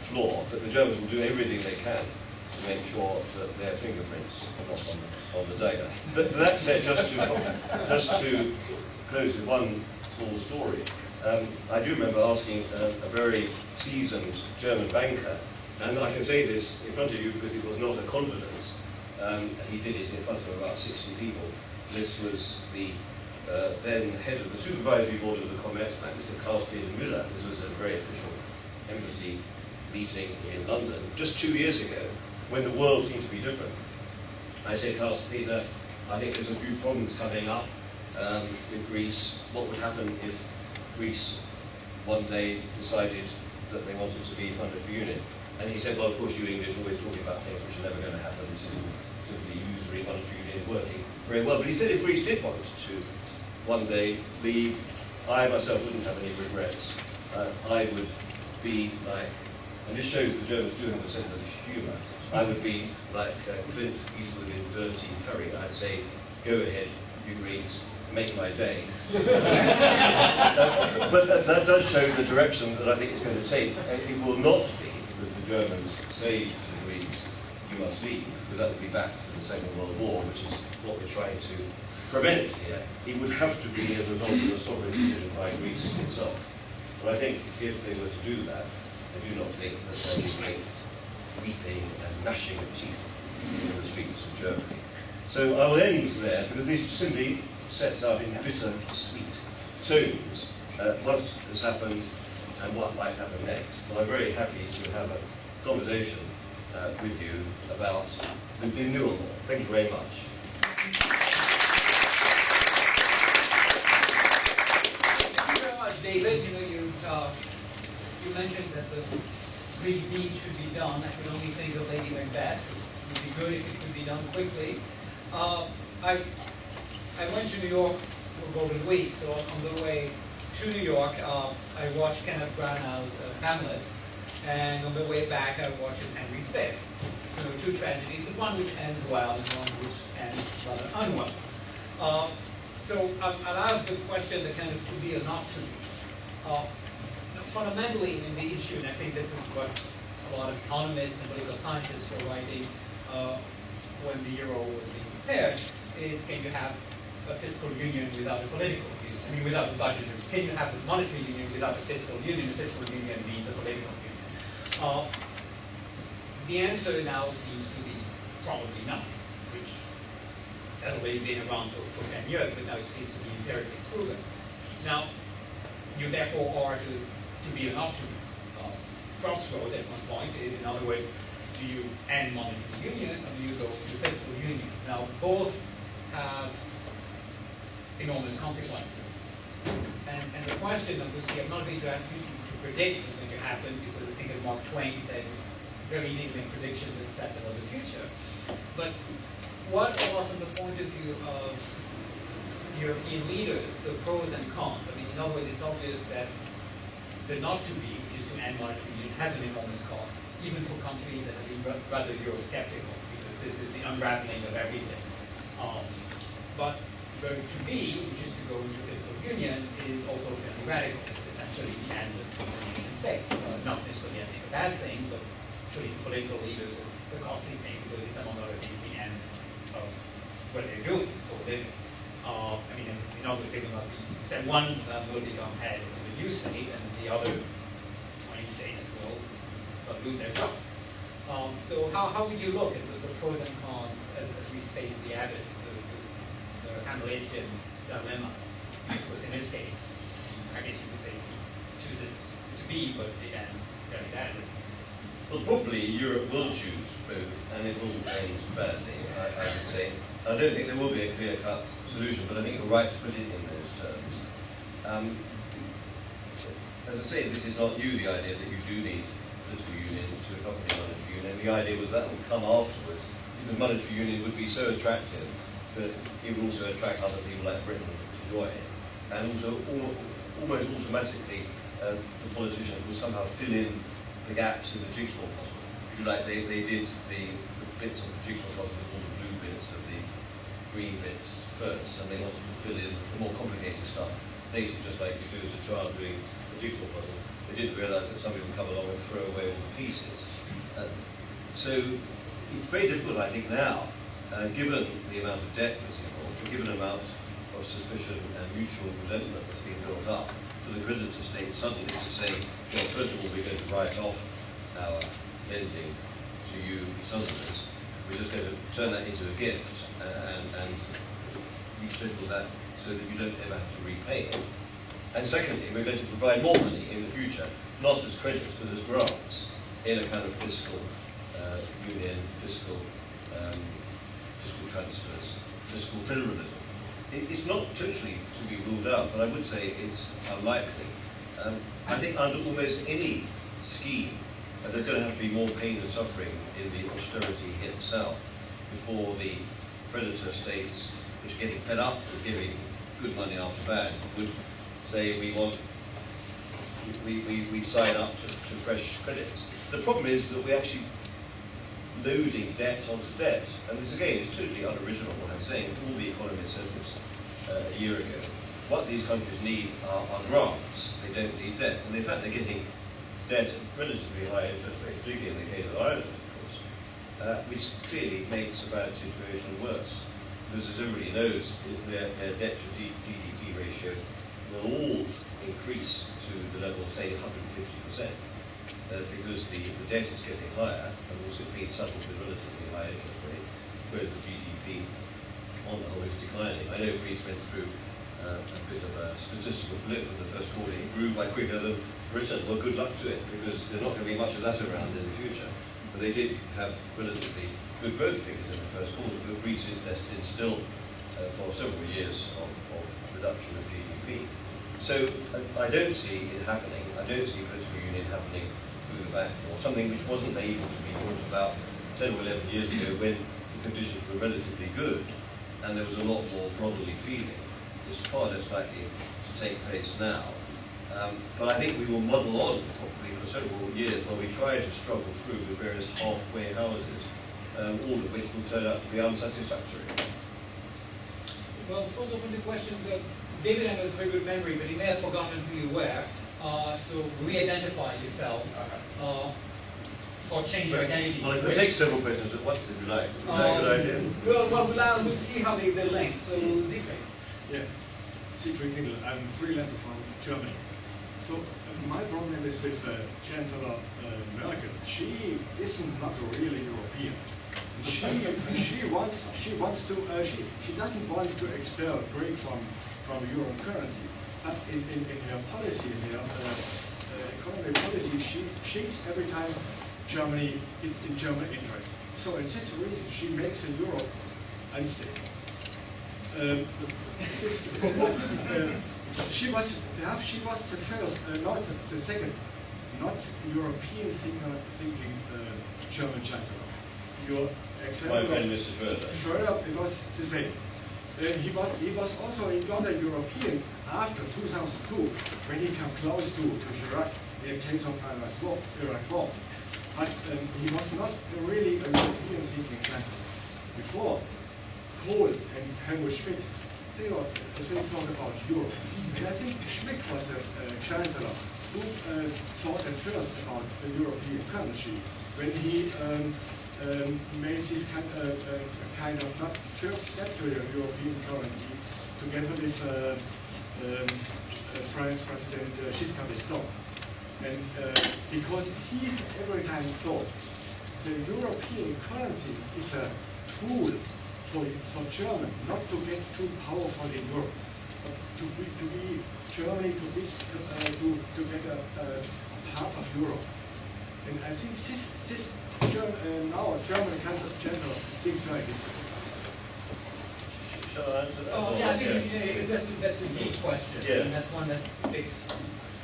floor, but the Germans will do everything they can to make sure that their fingerprints are not on the data. But that said, just to close with one small story, I do remember asking a very seasoned German banker, and I can say this in front of you because it was not a confidence, and he did it in front of about 60 people. This was the then head of the supervisory board of the Commerzbank, Mr. Klaus-Peter Müller. This was a very official embassy meeting in London just 2 years ago, when the world seemed to be different. I said, Klaus-Peter, I think there's a few problems coming up with Greece. What would happen if Greece one day decided that they wanted to be monetary unit? And he said, well, of course, you English are always talking about things which are never going to happen. This is simply usury, monetary union working very well. But he said if Greece did want to one day leave, I myself wouldn't have any regrets. I would be like, and this shows the Germans do have a sense of humour, I would be like Clint Eastwood in Dirty Harry. I'd say, go ahead, you Greeks, make my day. But that does show the direction that I think it's going to take. It will not be because the Germans say to the Greeks, you must leave, because that would be back to the Second World War, which is what we're trying to prevent here. It would have to be as a result of a sovereign decision by Greece itself. But I think if they were to do that, I do not think that there would be weeping and gnashing of teeth in the streets of Germany. So I will end there, because this simply sets out in bitter, sweet tones what has happened and what might happen next. But I'm very happy to have a conversation with you about the renewal. Thank you very much. Thank you very much, David. You mentioned that the big deed should be done. I could only think of Lady Macbeth. It would be good if it could be done quickly. I went to New York for Golden Week, so on the way to New York, I watched Kenneth Branagh's Hamlet, and on the way back, I watched Henry V. So two tragedies, but one which ends well and one which ends rather unwell. So I'll ask the question that kind of to be or not to be. Fundamentally in the issue, and I think this is what a lot of economists and political scientists were writing when the euro was being prepared, is can you have a fiscal union without a political union? I mean, without a budget. Can you have a monetary union without a fiscal union? A fiscal union means a political union. The answer now seems to be probably not, which had already been around for 10 years, but now it seems to be empirically proven. Now, you therefore are to be or not to be. Crossroads at one point is, in other words, do you end monetary union or do you go to fiscal union? Now, both have enormous consequences. And the question, obviously, I'm not going to ask you to predict what's going to happen, because I think as Mark Twain said, it's very easy to make predictions and set about the future. But what are, from the point of view of European leaders, the pros and cons? I mean, in other words, it's obvious that the not to be, which is to end monetary union, has an enormous cost, even for countries that have been rather Eurosceptical, because this is the unraveling of everything. But the to be, which is to go into fiscal union, is also fairly radical. It's essentially the end of the nation state. Not necessarily a bad thing, but actually for political leaders, the costly thing, because it's among other things the end of what they're doing for a living. I mean, in other words, they will not be, except one will become head of the new state, and the other 20 states will lose their job. So how would you look at the pros and cons as we face the abbot, the Hamletian dilemma? Because in this case, I guess you could say he chooses to be, but it ends very badly. Well, probably Europe will choose both, and it will end badly, I would say. I don't think there will be a clear-cut solution, but I think you're right to put it in those terms. As I say, this is not new, the idea that you do need political union to accompany monetary union. The idea was that would come afterwards, because monetary union would be so attractive that it would also attract other people like Britain to join it. And also, almost automatically, the politicians will somehow fill in the gaps in the jigsaw puzzle. If you like, they did the bits of the jigsaw puzzle with all the blue bits of the green bits first, and they wanted to fill in the more complicated stuff later, just like you do as a child doing the jigsaw puzzle. They didn't realise that somebody would come along and throw away all the pieces. So it's very difficult, I think, now, given the amount of debt that's involved, given the amount of suspicion and mutual resentment that's been built up, for the creditor state suddenly to say, well, first of all, we're going to write off our lending to you Southerners. We're just going to turn that into a gift and reschedule that so that you don't ever have to repay it. And secondly, we're going to provide more money in the future, not as credits, but as grants, in a kind of fiscal union, fiscal transfers, fiscal federalism. It's not totally to be ruled out, but I would say it's unlikely. I think under almost any scheme, there's going to have to be more pain and suffering in the austerity itself before the creditor states, which are getting fed up with giving good money after bad, would say we sign up to fresh credits. The problem is that we're actually loading debt onto debt. And this, again, is totally unoriginal, what I'm saying. All the economists said this a year ago. What these countries need are grants. They don't need debt. And in fact, they're getting debt at relatively high interest rates, particularly in the case of Ireland, of course, which clearly makes a bad situation worse. Because as everybody knows, their debt to GDP ratio will all increase to the level of, say, 150%. Because the debt is getting higher, and also being settled with relatively high interest rate, whereas the GDP on the whole is declining. I know Greece went through a bit of a statistical blip in the first quarter. It grew by quicker than Britain. Well, good luck to it, because there's not going to be much of that around in the future. But they did have relatively good growth figures in the first quarter, but Greece is destined still for several years of reduction of GDP. So I don't see it happening. I don't see political union happening through the back door, something which wasn't able to be thought about 10 or 11 years ago when the conditions were relatively good and there was a lot more brotherly feeling. It's far less likely to take place now. But I think we will muddle on probably for several years while we try to struggle through with various halfway houses, all of which will turn out to be unsatisfactory. Well, first of all, the question, David has a very good memory, but he may have forgotten who you were. So re-identify yourself, or change your identity. Well, I could take several questions at once if you like. Is that a good idea? Well, we'll see how they link. So, Siegfried. Yeah, Siegfried Nigel. I'm a freelancer from Germany. So my problem is with Chancellor Merkel. She isn't not really European. She doesn't want to expel Greek from euro currency. But in her policy, in her economic policy, she shakes every time Germany it's in German interest. So it's just a reason she makes the euro unstable. She was the first, not the second, not European thinking German chancellor. your My friend, Mr. Schroeder, it was the same. He was also not a European after 2002, when he came close to Chirac in the case of Iraq War. But he was not really a European thinking man. Before, Kohl and Helmut Schmidt, they thought about Europe. And I think Schmidt was a chancellor who thought at first about the European currency when he made this kind of not first step to the European currency together with French President Giscard d'Estaing. And because he every time thought the European currency is a tool for Germany not to get too powerful in Europe, but to be Germany to get a part of Europe. And I think this now German chancellor thinks very different. Shall I answer that? Oh, yeah, I think that's a deep question, yeah. And that's one that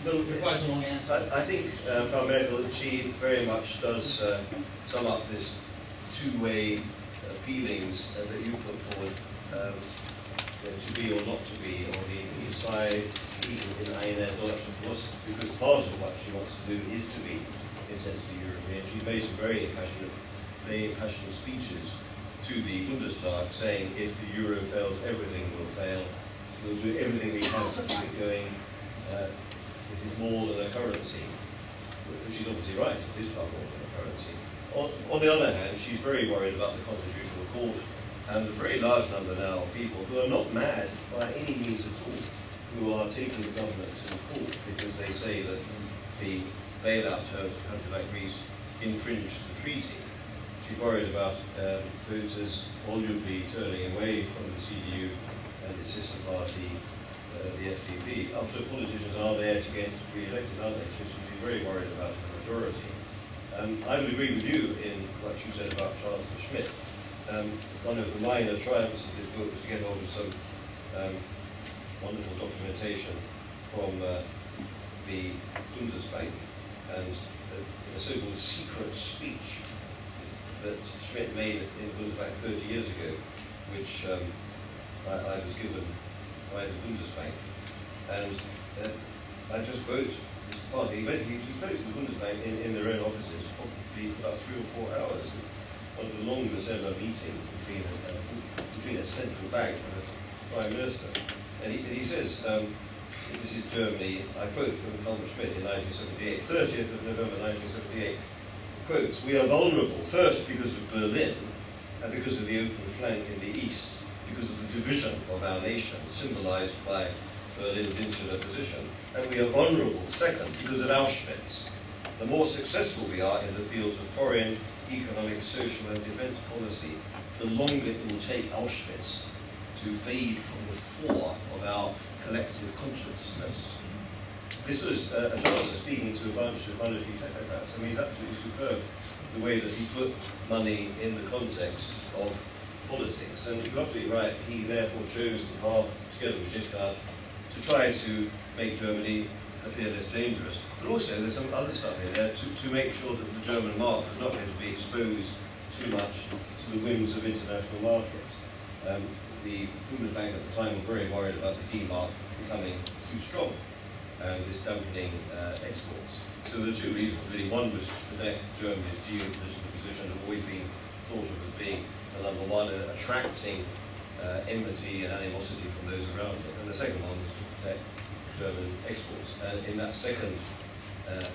requires a long answer. I think Frau Merkel, she very much does sum up this two-way feelings that you put forward, to be or not to be, or the side in einer deutschen Brust, because part of what she wants to do is to be intensely European. She's made some very passionate speeches to the Bundestag saying if the euro fails, everything will fail. We'll do everything we can to keep it going. This is more than a currency. She's obviously right, it is far more than a currency. On the other hand, she's very worried about the Constitutional Court and a very large number now of people who are not mad by any means at all, who are taking the governments in court because they say that the bailout of countries like Greece infringed the treaty. She's worried about voters volubly turning away from the CDU and its sister party, the FDP. After politicians are there to get re-elected, aren't they? She should be very worried about the majority. I would agree with you in what you said about Chancellor Schmidt. One of the minor triumphs of this book was to get hold of some wonderful documentation from the Bundesbank and a so-called secret speech that Schmidt made in Bundesbank 30 years ago, which I was given by the Bundesbank. And I just quote this part. He went to the Bundesbank in their own offices, probably for about 3 or 4 hours. One of the longest ever meetings between a central bank and a prime minister. And he says, this is Germany, I quote from Helmut Schmidt in 1978, 30th of November 1978, quotes, "We are vulnerable, first because of Berlin, and because of the open flank in the east, because of the division of our nation, symbolized by Berlin's insular position. And we are vulnerable, second, because of Auschwitz. The more successful we are in the fields of foreign, economic, social and defense policy, the longer it will take Auschwitz to fade from the fore of our collective consciousness." This was a chancellor speaking to a bunch of monetary technocrats. I mean, he's absolutely superb, the way that he put money in the context of politics. And you're absolutely right, he therefore chose the path, together with Giscard, to try to make Germany appear less dangerous. But also, there's some other stuff in there to make sure that the German mark is not going to be exposed too much to the whims of international markets. The Bundesbank at the time were very worried about the D-mark becoming too strong and this dampening exports. So there are two reasons, really. One was to protect Germany's geopolitical position, had always been thought of as being, number one, attracting enmity and animosity from those around it. And the second one was to protect German exports. And in that second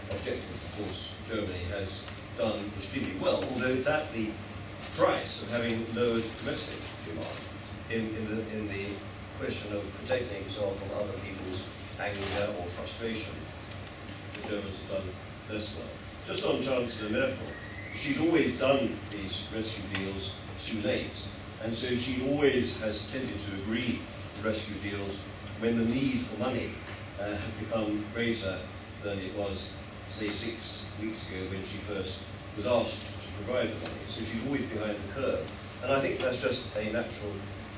objective, of course, Germany has done extremely well, although it's at the price of having lowered domestic demand in the question of protecting itself from other people's anger or frustration. The Germans have done less well. Just on Chancellor Merkel, she's always done these rescue deals too late. And so she always has tended to agree rescue deals when the need for money had become greater than it was, say, 6 weeks ago when she first was asked to provide the money. So she's always behind the curve. And I think that's just a natural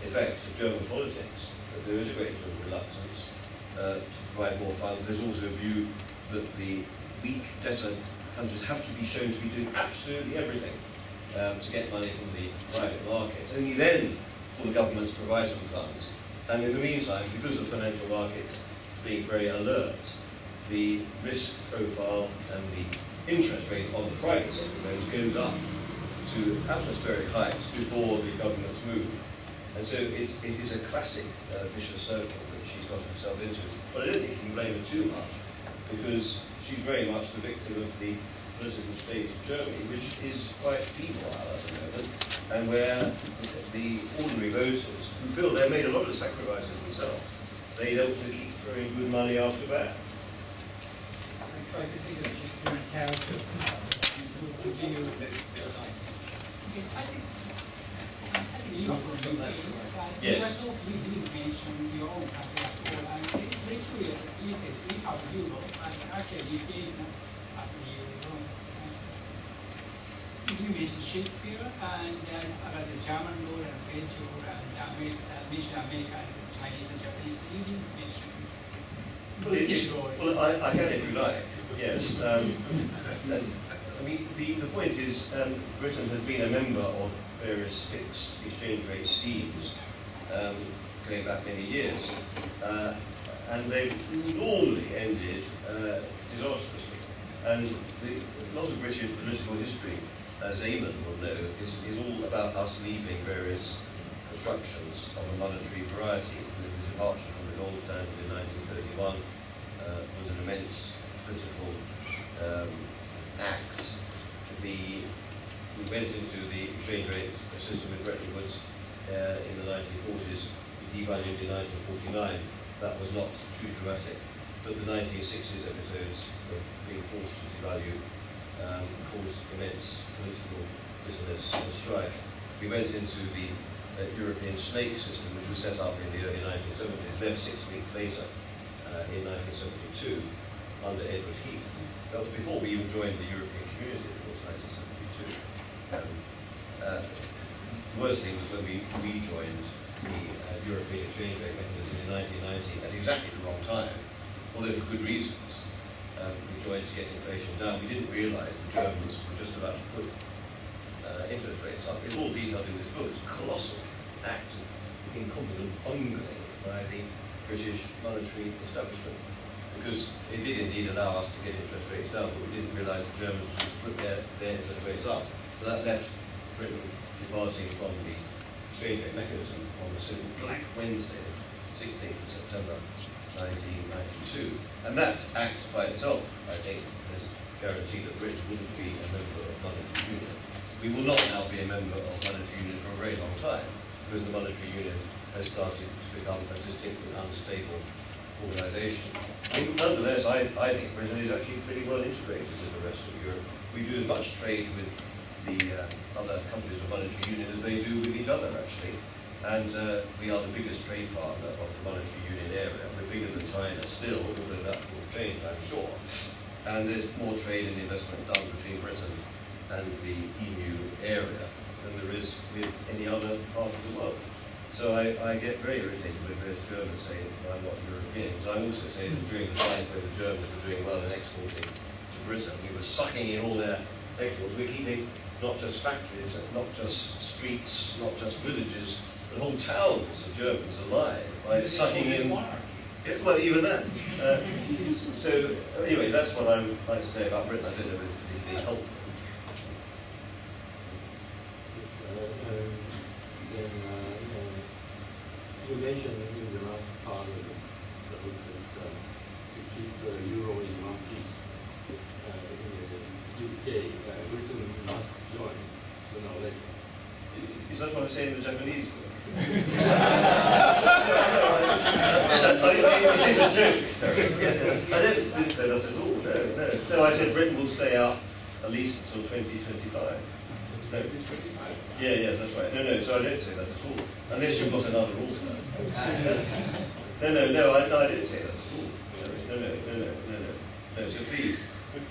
effect of German politics, that there is a great deal of reluctance to provide more funds. There's also a view that the weak debtor countries have to be shown to be doing absolutely everything to get money from the private market. Only then will the governments provide some funds. And in the meantime, because of financial markets being very alert, the risk profile and the interest rate on the private sector loans goes up to atmospheric heights before the governments move. And so it is a classic vicious circle that she's got herself into. But I don't think you can blame her too much, because she's very much the victim of the political state of Germany, which is quite feeble at the moment, and where the ordinary voters, who feel they've made a lot of sacrifices themselves, they don't keep throwing good money after bad. I try to think of this in character. You are from UK, but you have no free movement from your own country at all. And it's very curious, you say we have Europe, and actually UK is not part of Europe. You mentioned Shakespeare, and then about the German law and French law, and mentioned America and Chinese and Japanese. You didn't mention British law. Well, I can if you like, yes. I mean, the point is, Britain has been a member of various fixed exchange rate schemes going back many years, and they've normally ended disastrously. And a lot of British political history, as Eamon will know, is all about us leaving various constructions of a monetary variety. The departure from the gold standard in 1931 was an immense political act. We went into the exchange rate system with Bretton Woods in the 1940s. We devalued in 1949. That was not too dramatic. But the 1960s episodes of being forced to devalue caused immense political business and strife. We went into the European snake system, which was set up in the early 1970s, left 6 weeks later in 1972 under Edward Heath. That was before we even joined the European Community, of course, 1972. The worst thing was when we rejoined the European exchange rate mechanism in 1990 at exactly the wrong time, although for good reasons. We joined to get inflation down. We didn't realise the Germans were just about to put interest rates up. It's all detailed in this book. It's a colossal act of incompetent bungling by the British monetary establishment, because it did indeed allow us to get interest rates down, but we didn't realise the Germans would put their interest rates up. So that left Britain departing from the exchange rate mechanism on the sort of Black Wednesday, 16th of September 1992. And that act by itself, I think, has guaranteed that Britain wouldn't be a member of monetary union. We will not now be a member of monetary union for a very long time, because the monetary union has started to become a distinctly unstable organisation. Nonetheless, I think Britain is actually pretty well integrated with the rest of Europe. We do as much trade with the other countries of monetary union as they do with each other, actually. And we are the biggest trade partner of the monetary union area. We're bigger than China still, although that will change, I'm sure. And there's more trade and investment done between Britain and the EU area than there is with any other part of the world. So I get very irritated when various Germans say I'm not European, because I also say that during the times where the Germans were doing well in exporting to Britain, we were sucking in all their exports. We're keeping not just factories, not just streets, not just villages, but whole towns of Germans alive by sucking in. Yeah, well, even that. So anyway, that's what I would like to say about Britain. I don't know if it's particularly helpful. You mentioned in the last part of the book that to keep the euro in one piece in the UK, Britain must join sooner or later. Is that what I say in the Japanese book? This is a joke, sorry. I didn't say that at all, no. No, I said Britain will stay out at least until 2025. No. Yeah, that's right. No, so I don't say that at all. Unless you've got another also. No, I didn't say that at all. No, so please,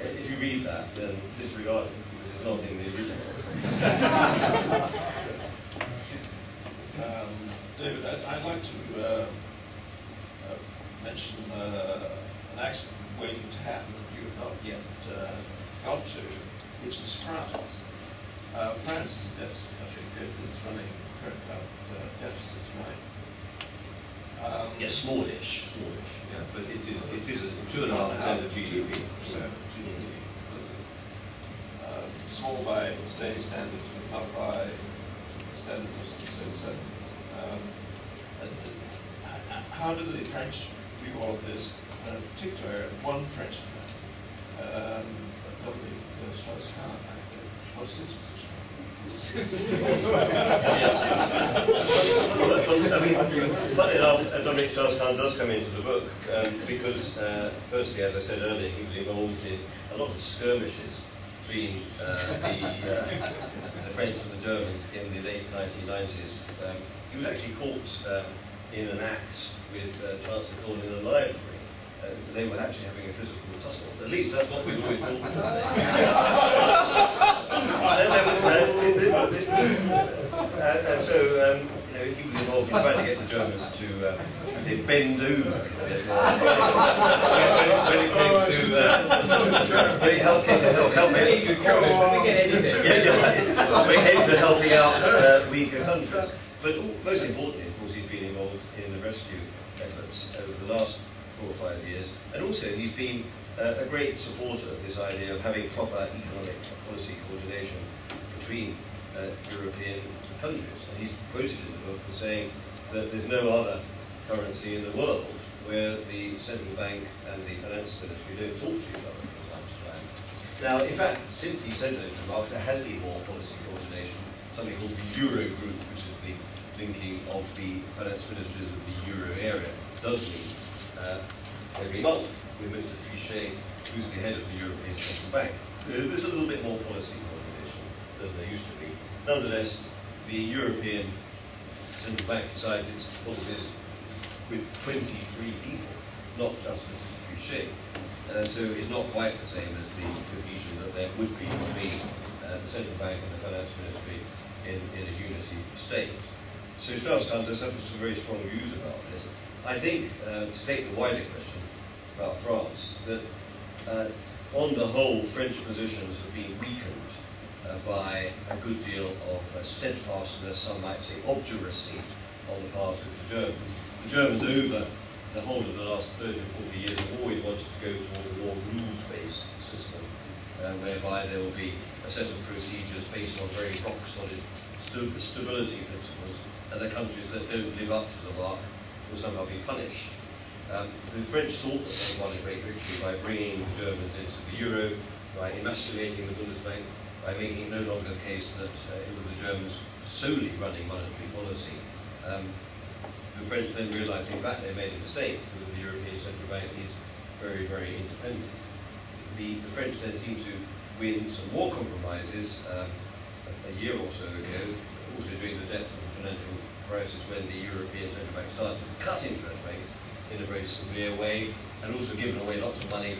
if you read that, then disregard it, because it's not in the original. David, I'd like to mention an accident waiting to happen that you have not yet got to, which is France. France is a deficit country, it's running current account deficits, right? Yes, smallish, yeah, but it is 2.5% of GDP. So GDP. Small by today's standards, but not by standards of since then. How do the French view all of this? In particular, one Frenchman, Strauss-Kahn, what's his position? I mean, funny enough, Dominic Strauss-Kahn does come into the book because, firstly, as I said earlier, he was involved in a lot of skirmishes between the French and the Germans in the late 1990s. He was actually caught in an act with Chancellor Corn in a library. They were actually having a physical tussle. At least that's what we've always thought. And so, he was involved in trying to get the Germans to bend over when it came to helping out weaker countries. But most importantly, of course, he's been involved in the rescue efforts over the last 4 or 5 years, and also he's been a great supporter of this idea of having proper economic policy coordination between European countries. And he's quoted in the book as saying that there's no other currency in the world where the central bank and the finance ministry don't talk to each other from time to time. Now, in fact, since he said those remarks, there has been more policy coordination, something called the Euro Group, which is the linking of the finance ministers of the Euro area. It does mean every month with Mr. Trichet, who's the head of the European Central Bank. So there's a little bit more policy coordination than there used to be. Nonetheless, the European Central Bank decides its policies with 23 people, not just Mr. Trichet. So it's not quite the same as the cohesion that there would be between the Central Bank and the Finance Ministry in a unity state. So Strauss-Kahn does have some very strong views about this. I think, to take the wider question about France, that on the whole, French positions have been weakened by a good deal of steadfastness, some might say obduracy, on the part of the Germans. The Germans, over the whole of the last 30 or 40 years, have always wanted to go toward a more rules-based system, whereby there will be a set of procedures based on very rock-solid stability principles, and the countries that don't live up to the mark will somehow be punished. The French thought that they won a great victory by bringing the Germans into the euro, by emasculating the Bundesbank, by making it no longer the case that it was the Germans solely running monetary policy. The French then realised, in fact, they made a mistake because the European Central Bank is very, very independent. The French then seemed to win some more compromises a year or so ago, also during the depth of the financial crisis when the European Central Bank started to cut interest rates in a very severe way, and also given away lots of money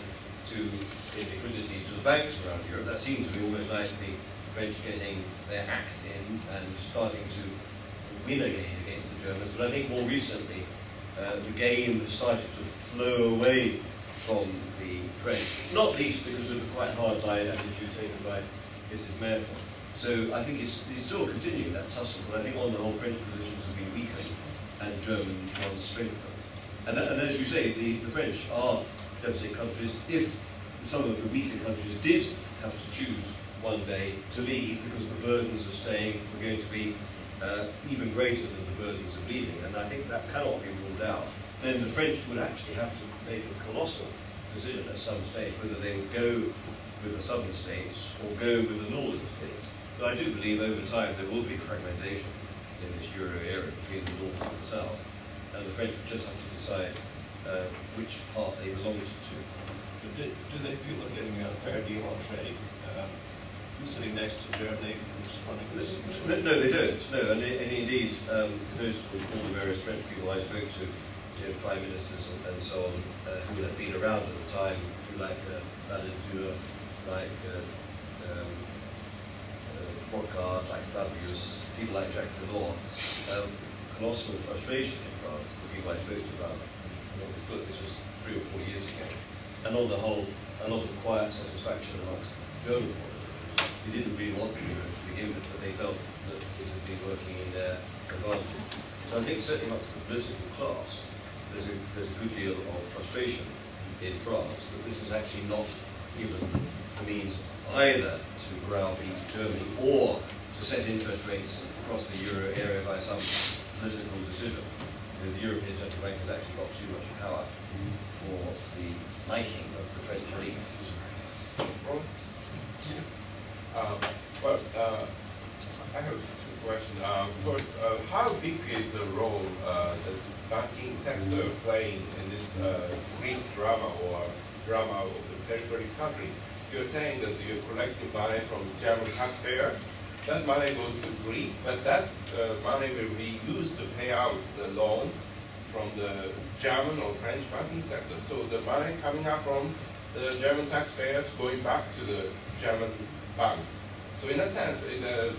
in liquidity to the banks around Europe. That seems to be almost like the French getting their act in and starting to win again against the Germans. But I think more recently, the game has started to flow away from the French, not least because of the quite hard-line attitude taken by Mrs. Merkel. So I think it's still continuing that tussle, but I think on the whole French positions have been weakened and German ones strengthened. And as you say, the French are deficit countries. If some of the weaker countries did have to choose one day to leave because the burdens of staying were going to be even greater than the burdens of leaving, and I think that cannot be ruled out, then the French would actually have to make a colossal decision at some stage whether they would go with the southern states or go with the northern states. But I do believe over time there will be fragmentation in this euro area between the north and the south, and the French just have to decide which part they belong to. Do they feel they're getting a fair deal on trade? Sitting next to Germany, which is running this? No, they don't. No, and indeed, those all the various French people I spoke to, prime ministers and so on, who had been around at the time, who like Valentin, like Brocard, like Fabius, people like Jacques Delors, colossal frustration in France, the people I spoke to about this book. This was 3 or 4 years ago. And on the whole, a lot of quiet satisfaction amongst German politicians. We didn't really want to begin him, but they felt that it had been working in their advantage. So I think certainly amongst the political class, there's a good deal of frustration in France that this is actually not given the means either to browbeat Germany or to set interest rates across the euro area by some political decision. The European Central Bank has actually got too much power for the liking of the French elite. I have two questions. First, how big is the role the banking sector playing in this Greek drama or drama of the periphery country? You're saying that you're collecting money from German taxpayers. That money goes to Greece, but that money will be used to pay out the loan from the German or French banking sector. So the money coming up from the German taxpayers going back to the German banks. So in a sense,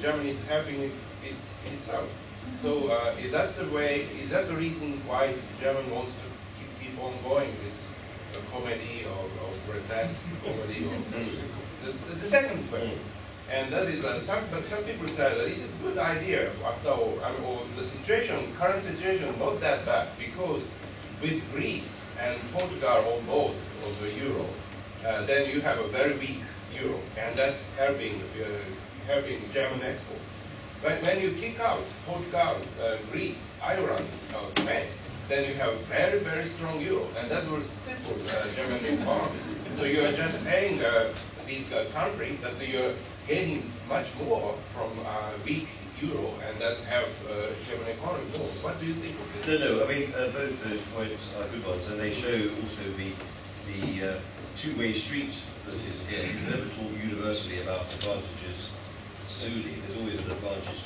Germany is helping itself. So is that the way? Is that the reason why Germany wants to keep on going with comedy or grotesque comedy? The second question. And that is, some people say that it is a good idea after all. The current situation is not that bad because with Greece and Portugal on board of the euro, then you have a very weak euro, and that's helping German export. But when you kick out Portugal, Greece, Ireland, Spain, then you have a very, very strong euro, and that will stifle German economy. So you are just paying these countries that you are getting much more from weak euro, and that have German economy more. What do you think of this? No, I mean, both those points are good ones, and they show also the two-way street that is here. You never talk universally about advantages solely. There's always an advantage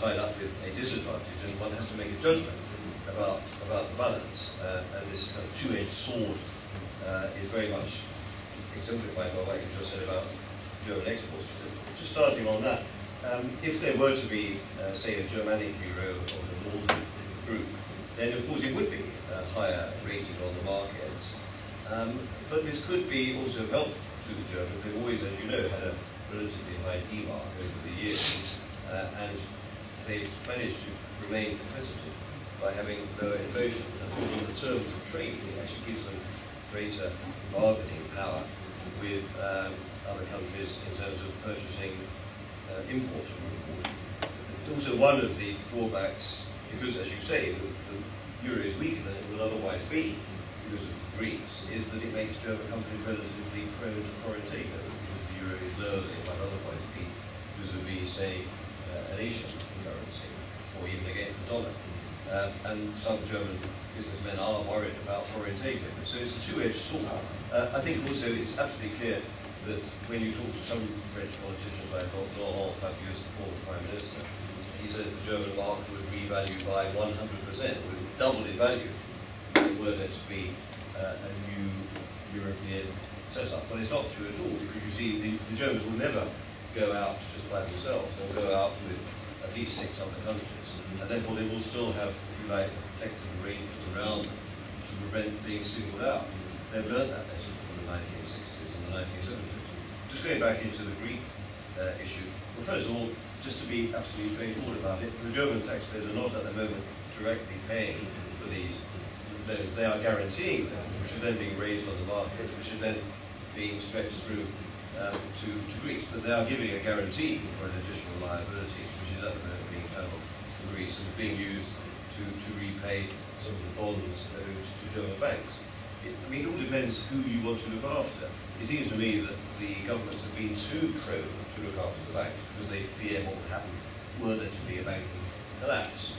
tied up with a disadvantage, and one has to make a judgment about the balance. And this kind of two-edged sword is very much exemplified by what you just said about German exports. Just starting on that, if there were to be, say, a Germanic bureau of the northern group, then of course it would be a higher rating on the markets. But this could be also of help to the Germans. They've always, as you know, had a relatively high D-mark over the years, and they've managed to remain competitive by having lower inflation. And in the terms of trade, it actually gives them greater bargaining power with other countries in terms of purchasing imports from abroad. It's also one of the drawbacks, because as you say, the euro is weaker than it would otherwise be because of the Greeks, is that it makes German companies relatively prone to foreign takeover, because the euro is lower than it might otherwise be vis-a-vis, say, an Asian currency, or even against the dollar. And some German businessmen are worried about foreign takeover. So it's a two-edged sword. I think also it's absolutely clear that when you talk to some French politicians like Laurent Fabius, the former Prime Minister, he says the German market would revalue by 100%, would double in value were there to be a new European setup. But it's not true at all, because you see the Germans will never go out just by themselves. They'll go out with at least 6 other countries, and therefore they will still have, if you like, protective arrangements around them to prevent being singled out. They've learned that lesson from the 1960s and the 1970s. Just going back into the Greek issue, well, first of all, just to be absolutely straightforward about it, the German taxpayers are not at the moment directly paying for these loans. They are guaranteeing them, which are then being raised on the market, which are then being stretched through to Greece. But they are giving a guarantee for an additional liability, which is at the moment being channeled to Greece and being used to repay some of the bonds owed to German banks. I mean, it all depends who you want to look after. It seems to me that the governments have been too prone to look after the banks because they fear what would happen were there to be a banking collapse.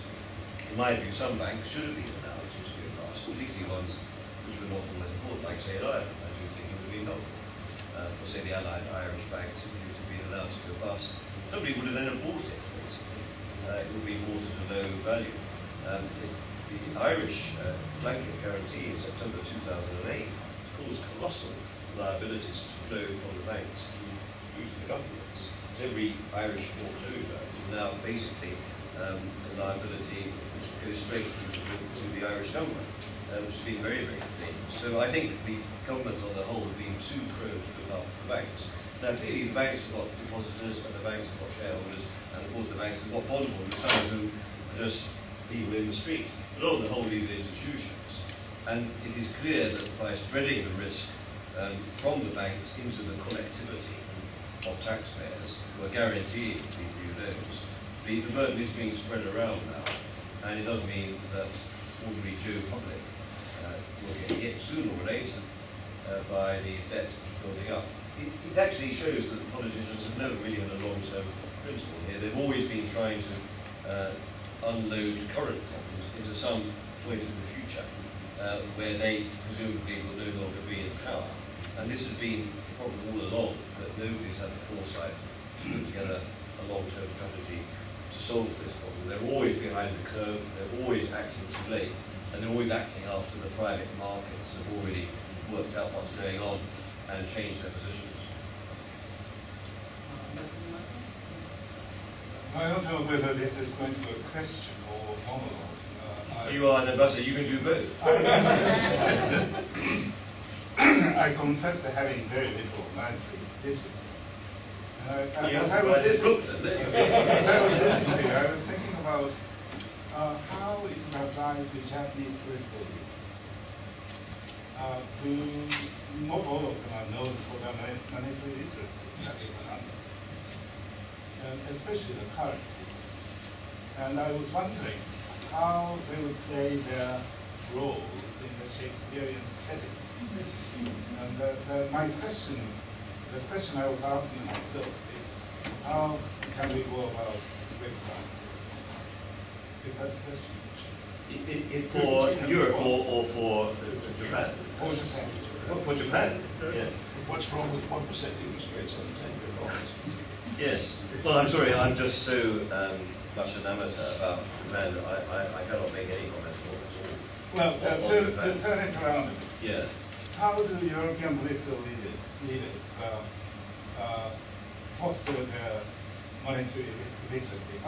In my view, some banks should have been allowed to go bust, particularly ones which were not always important, like, say, in Ireland. I do think it would have been helpful for, say, the allied Irish banks if it had been allowed to go bust. Somebody would have then bought it, basically. It would be bought at a low value. The Irish blanket guarantee in September 2008 caused colossal liabilities to flow from the banks through to the governments. Every Irish foreclosure is now basically a liability which goes straight through to the Irish government, which has been very, very thin. So I think the government on the whole have been too prone to look after the banks. Now, clearly, the banks have got depositors, and the banks have got shareholders, and of course, the banks have got bondholders, some of whom are just people in the street, but on the whole, these are institutions. And it is clear that by spreading the risk from the banks into the collectivity of taxpayers who are guaranteeing people who don't, the burden is being spread around now, and it does mean that ordinary Joe public will get hit sooner or later by these debts building up. It actually shows that the politicians have never really had a long-term principle here. They've always been trying to unload current problems into some point in the future where they presumably will no longer be in power. And this has been the problem all along, that nobody's had the foresight to put together a long-term strategy to solve this problem. They're always behind the curve, they're always acting too late, and they're always acting after the private markets have already worked out what's going on and changed their positions. I don't know whether this is going to be a question or monologue. You are an ambassador, you can do both. I confess to having very little monetary literacy. As I was listening to you, I was thinking about how it would apply to Japanese political leaders, who not all of them are known for their monetary literacy, that is an understatement, and especially the current leaders. And I was wondering how they would play their roles in the Shakespearean setting. And my question, the question I was asking myself is, how can we go about rectifying this? Is that the question? For Europe or for Japan? For Japan. For Japan, yeah. What's wrong with 1% interest rates on 10-year bonds? Yes. Well, I'm sorry, I'm just so much an amateur about Japan that I cannot make any comments at all. Well, to turn it around, yeah. How do European political leaders foster their monetary literacy?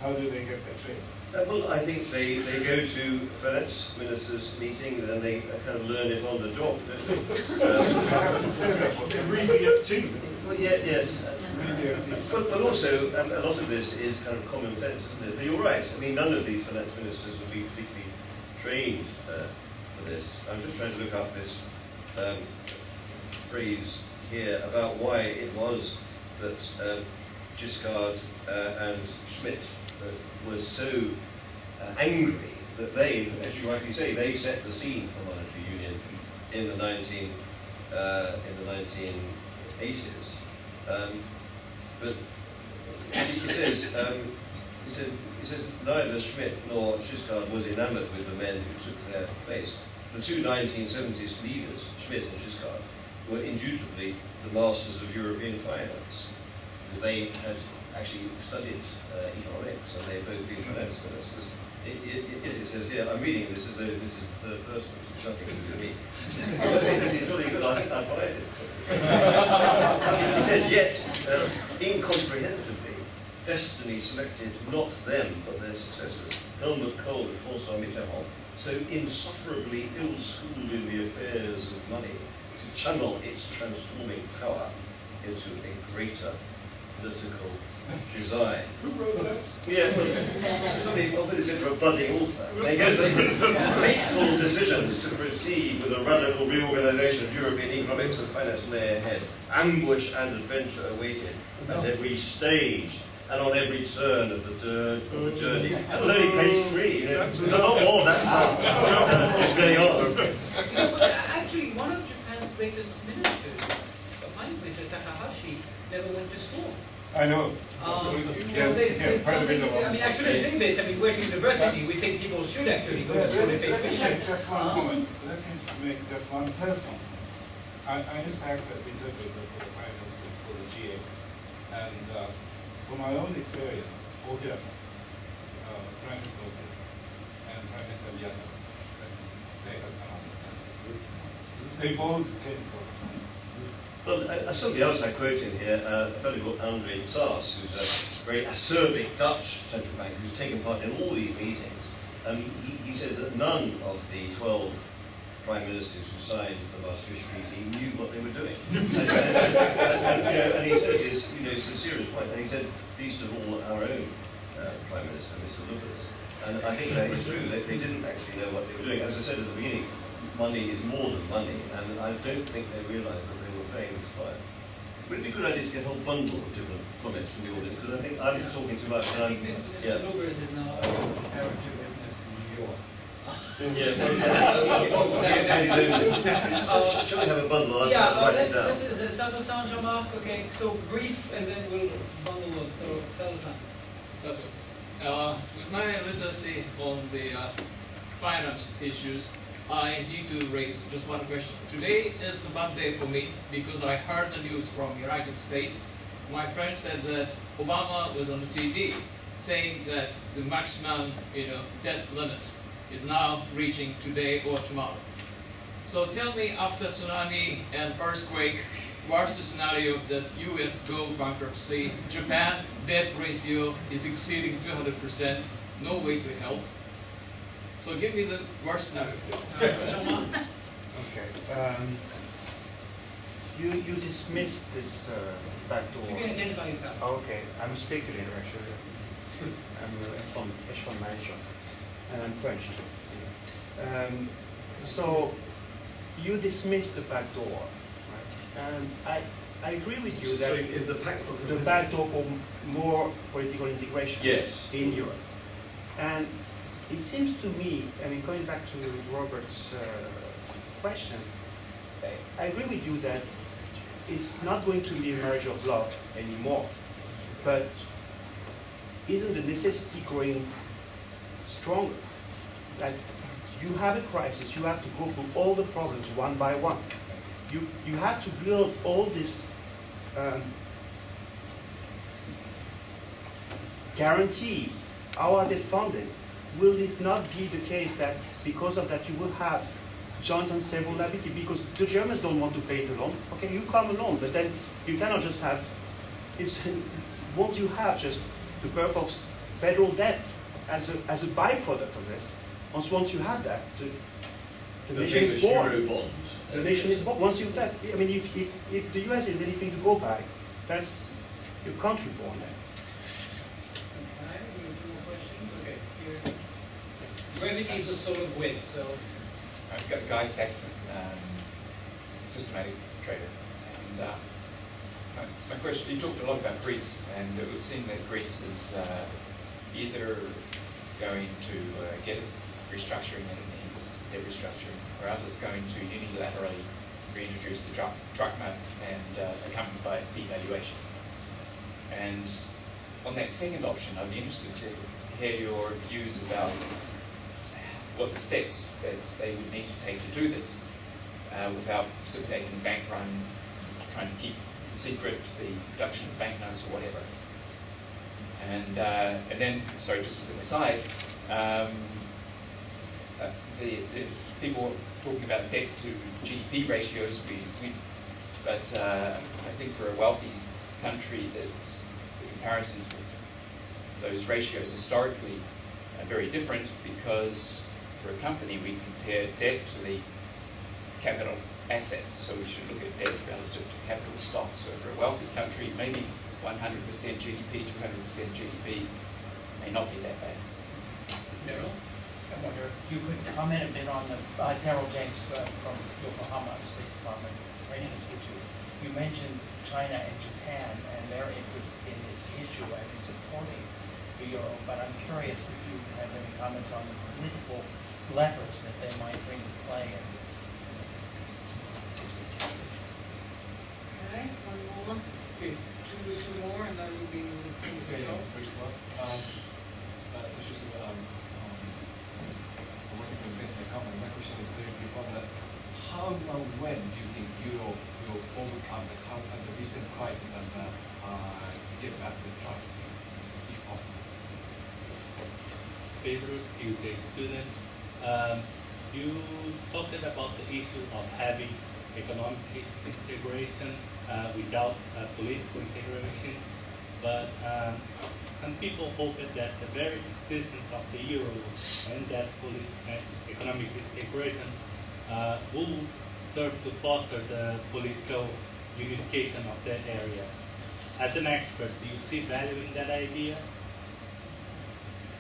How do they get their trade? Well, I think they go to finance ministers' meetings and they kind of learn it on the job, don't they? I have to say that for them. Read the FT. Well, yeah, yes. But also, a lot of this is kind of common sense, isn't it? But you're right. I mean, none of these finance ministers would be particularly trained for this. I'm just trying to look up this phrase here about why it was that Giscard and Schmidt were so angry that they, as you rightly say, they set the scene for monetary union in the 1980s. But he says neither Schmidt nor Giscard was enamoured with the men who took their place. The two 1970s leaders, Schmidt and Giscard, were indubitably the masters of European finance, because they had actually studied economics and they had both been finance ministers. It says here, I'm reading this as though this is the third person, which is nothing to do with me. I think this is really good, I think I'd buy it. He says, yet, incomprehensibly, destiny selected not them, but their successors, Helmut Kohl and François Mitterrand, so insufferably ill-schooled in the affairs of money, to channel its transforming power into a greater political design. Who wrote that? Yeah, well, somebody put it into a budding author. They go for fateful decisions to proceed with a radical reorganisation of European economics and finance on their head. Ambush and adventure awaited at every stage and on every turn of the journey. That was only page 3. You know, there's a lot more of that stuff that's going on. Actually, one of Japan's greatest ministers, Finance Minister Takahashi, never went to school. I know. There's something, I mean, I shouldn't say this. I mean, we're at university. We think people should actually go to school if they Let me wish. make just one comment. Let me make just one personal. I used to act as interpreter for the Prime Ministers for the GA. And from my own experience, Okira-san, Prime Minister Okira, and Prime Minister Miyata, they had some understanding. They both came from finance. Well, somebody else I quote in here, a fellow called Andre Saas, who's a very acerbic Dutch central banker who's taken part in all these meetings. He says that none of the 12 prime ministers who signed the Maastricht Treaty knew what they were doing. And he said this, it's a serious point. And he said, least of all our own prime minister, Mr. Lucas. And I think that is true. They didn't actually know what they were doing. As I said at the beginning, money is more than money, and I don't think they realised that they were paying this fine. Would it be a good idea to get a whole bundle of different comments from the audience? Because I think I'm talking too much. And Mr. Lucas is now a character witness in New York. Shall we have a bundle? Let's start Jean-Marc. Okay, so brief, and then we'll bundle up. So, Sato. With my literacy on the finance issues, I need to raise just one question. Today is a bad day for me because I heard the news from the United States. My friend said that Obama was on the TV saying that the maximum debt limit is now reaching today or tomorrow. So tell me, after tsunami and earthquake, what's the scenario that US go bankruptcy, Japan debt ratio is exceeding 200%, no way to help. So give me the worst scenario, please. Okay. You dismissed this backdoor. You can identify yourself. Okay, I'm a speculator actually. I'm a hedge fund manager, and I'm French. So you dismissed the backdoor, right? And I agree with you that the backdoor for more political integration in Europe. And it seems to me, going back to Robert's question, I agree with you that it's not going to be a marriage of love anymore. But isn't the necessity growing stronger? Like, you have a crisis, you have to go through all the problems one by one. You have to build all this guarantees. How are they funded? Will it not be the case that because of that you will have joint and several liability? Because the Germans don't want to pay it alone. Okay, you come alone, but then you cannot just have, won't you have just the birth of federal debt as a byproduct of this? Once you have that, the nation is born. The nation is born. Once you have that, if the US is anything to go by, that's your country born there. Brevity is a sort of wit, so. I've got Guy Sexton, systematic trader. And my question, you talked a lot about Greece, and it would seem that Greece is either going to get its restructuring that it needs, debt restructuring, or else it's going to unilaterally reintroduce the drachma and accompanied by devaluation. And on that second option, I'd be interested to hear your views about what the steps that they would need to take to do this without precipitating a bank run, trying to keep secret the production of banknotes or whatever. And then, sorry, just as an aside, the people talking about debt to GDP ratios, but I think for a wealthy country, that the comparisons with those ratios historically are very different, because for a company we compare debt to the capital assets, so we should look at debt relative to capital stock. So for a wealthy country, maybe 100% GDP, 200% GDP may not be that bad. Daryl? I wonder if you could comment a bit on the Daryl James from Yokohama State Department Training Institute. You mentioned China and Japan and their interest in this issue and in supporting the euro, but I'm curious if you have any comments on the political levers that they might bring to play in this. Okay, one more. Okay, two more, and then we'll be moving to the show. It's just I'm working for investment company. My question is very important. How and when do you think euro will overcome the recent crisis and get back to trust, if possible? Favorite UJ student, you talked about the issue of having economic integration without political integration, but some people hope that the very existence of the euro and that economic integration will serve to foster the political unification of that area. As an expert, do you see value in that idea?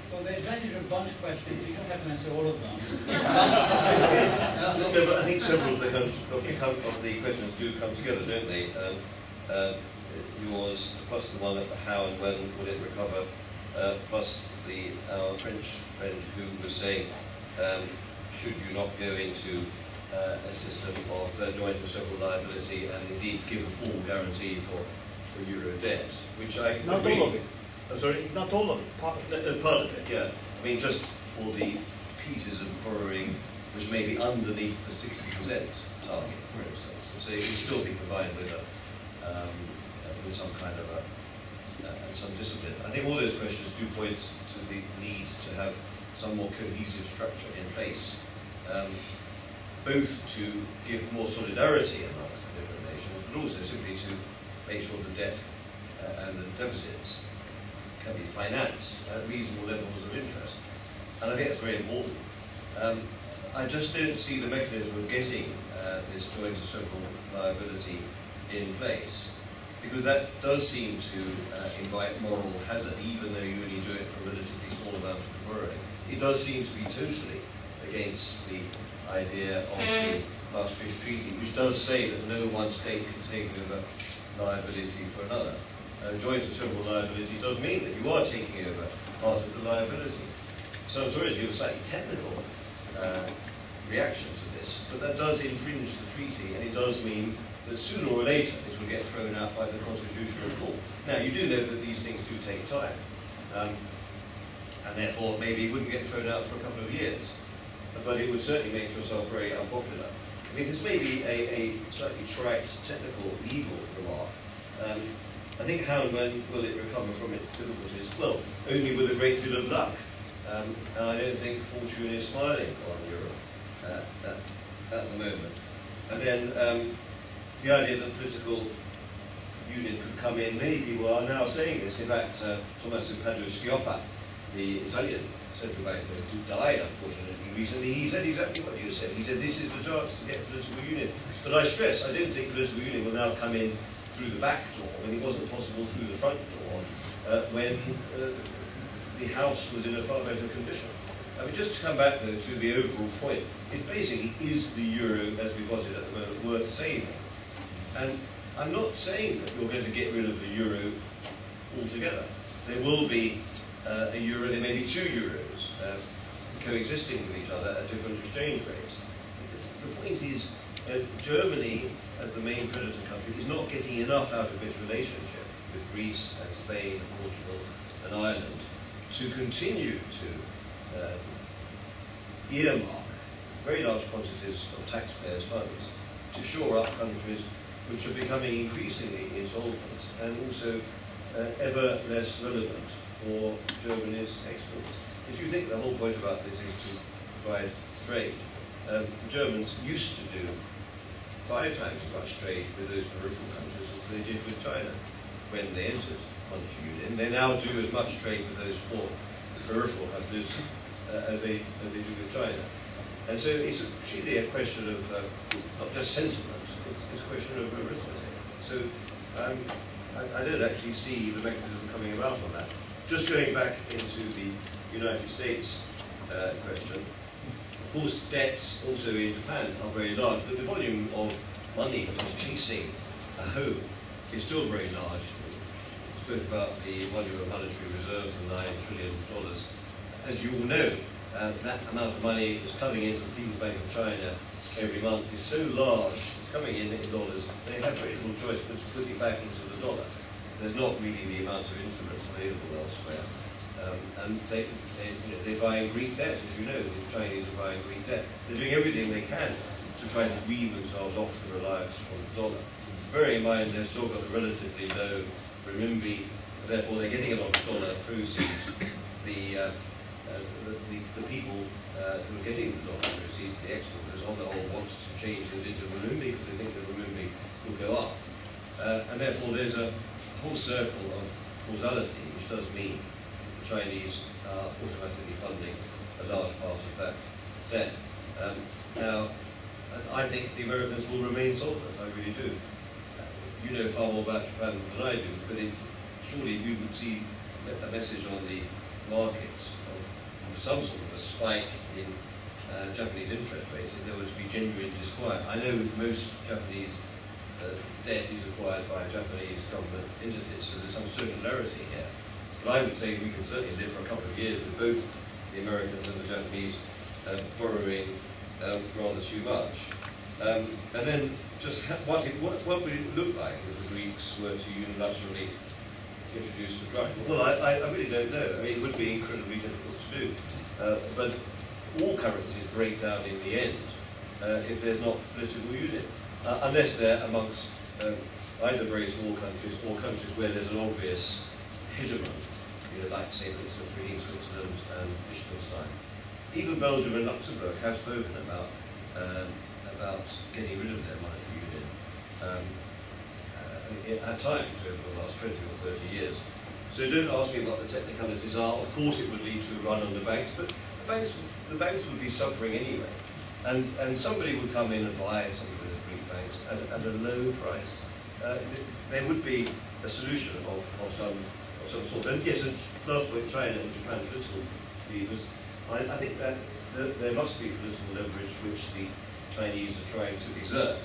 So the advantage of bunch questions, you don't have to answer all of them. No, but I think several of the questions do come together, don't they? Yours, plus the one at the how and when will it recover, plus our French friend who was saying, should you not go into a system of joint reciprocal liability and indeed give a full guarantee for Euro debt, which I not agree. all of it. I'm sorry? Not all of it, part of it. Part of it, yeah. I mean, just for the pieces of borrowing which may be underneath the 60% target, for instance. So you can still be provided with some kind of some discipline. I think all those questions do point to the need to have some more cohesive structure in place, both to give more solidarity amongst the different nations, but also simply to make sure the debt and the deficits can be financed at reasonable levels of interest. And I think that's very important. I just don't see the mechanism of getting this joint reciprocal liability in place, because that does seem to invite moral hazard, even though you only do it for a relatively small amount of borrowing. It does seem to be totally against the idea of the Maastricht Treaty, which does say that no one state can take over liability for another. Joint reciprocal liability does mean that you are taking over part of the liability. So I'm sorry to give a slightly technical reaction to this, but that does infringe the treaty, and it does mean that sooner or later it will get thrown out by the Constitutional Court. Now, you do know that these things do take time, and therefore maybe it wouldn't get thrown out for a couple of years, but it would certainly make yourself very unpopular. I mean, this may be a slightly trite, technical, legal remark. I think how and when will it recover from its difficulties? Well, only with a great deal of luck. And I don't think fortune is smiling on Europe at the moment. And then the idea that political union could come in, many people are now saying this. In fact, Tommaso Padoa-Schioppa, the Italian central banker who died, unfortunately, recently, he said exactly what you said. He said, this is the chance to get political union. But I stress, I don't think political union will now come in through the back door, when it wasn't possible through the front door, when the House was in a far better condition. I mean, just to come back, though, to the overall point, it basically is the euro, as we've got it at the moment, worth saving. And I'm not saying that you're going to get rid of the euro altogether. There will be a euro, there may be 2 euros coexisting with each other at different exchange rates. The point is, Germany, as the main creditor country, is not getting enough out of its relationship with Greece and Spain, Portugal and Ireland to continue to earmark very large quantities of taxpayers' funds to shore up countries which are becoming increasingly insolvent and also ever less relevant for Germany's exports. If you think the whole point about this is to provide trade, the Germans used to do 5 times as much trade with those peripheral countries as they did with China when they entered monetary union. They now do as much trade with those 4 peripheral countries as they do with China. And so it's really a question of not just sentiment, it's a question of arithmetic. So I don't actually see the mechanism coming about on that. Just going back into the United States question, of course debts also in Japan are very large, but the volume of money that is chasing a home is still very large. We spoke about the volume of monetary reserves of $9 trillion. As you all know, that amount of money is coming into the People's Bank of China every month is so large, it's coming in dollars, they have very little choice but to put it back into the dollar. There's not really the amount of instruments available elsewhere. And they're buying Greek debt, as you know, the Chinese are buying Greek debt. They're doing everything they can to try to wean themselves off the reliance on the dollar. Bearing in mind they've still got a relatively low renminbi, therefore they're getting a lot of dollar proceeds. The people who are getting the dollar proceeds, the exporters, on the whole want to change it into renminbi because they think the renminbi will go up. And therefore there's a whole circle of causality, which does mean the Chinese are automatically funding a large part of that debt. Now, I think the Americans will remain solvent, I really do. You know far more about Japan than I do, but surely you would see a message on the markets of some sort of a spike in Japanese interest rates if there was to be genuine disquiet. I know most Japanese debt is acquired by Japanese government entities, so there's some circularity here. But I would say we can certainly live for a couple of years with both the Americans and the Japanese borrowing rather too much. And then just what would it look like if the Greeks were to unilaterally introduce the drug? Well, I really don't know. I mean, it would be incredibly difficult to do. But all currencies break down in the end if there's not political union. Unless they're amongst either very small countries or countries where there's an obvious hegemon, like say between Switzerland and Liechtenstein. Even Belgium and Luxembourg have spoken about getting rid of their monetary union at times over the last 20 or 30 years. So don't ask me what the technicalities are. Of course it would lead to a run on the banks, but the banks would be suffering anyway. And somebody would come in and buy some of those Greek banks at a low price. There would be a solution of some sort. And yes, last point, China and Japan political levers. I think that there must be political leverage which the Chinese are trying to exert.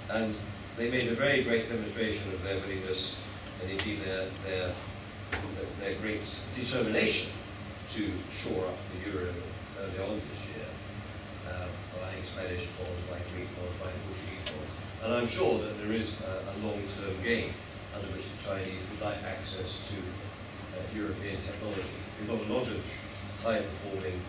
And they made a very great demonstration of their willingness and indeed their great determination to shore up the euro early on this year. Buying Spanish bonds, buying Greek bonds, buying Portuguese bonds. And I'm sure that there is a long-term game under which the Chinese would like access to European technology. We've got a lot of high-performing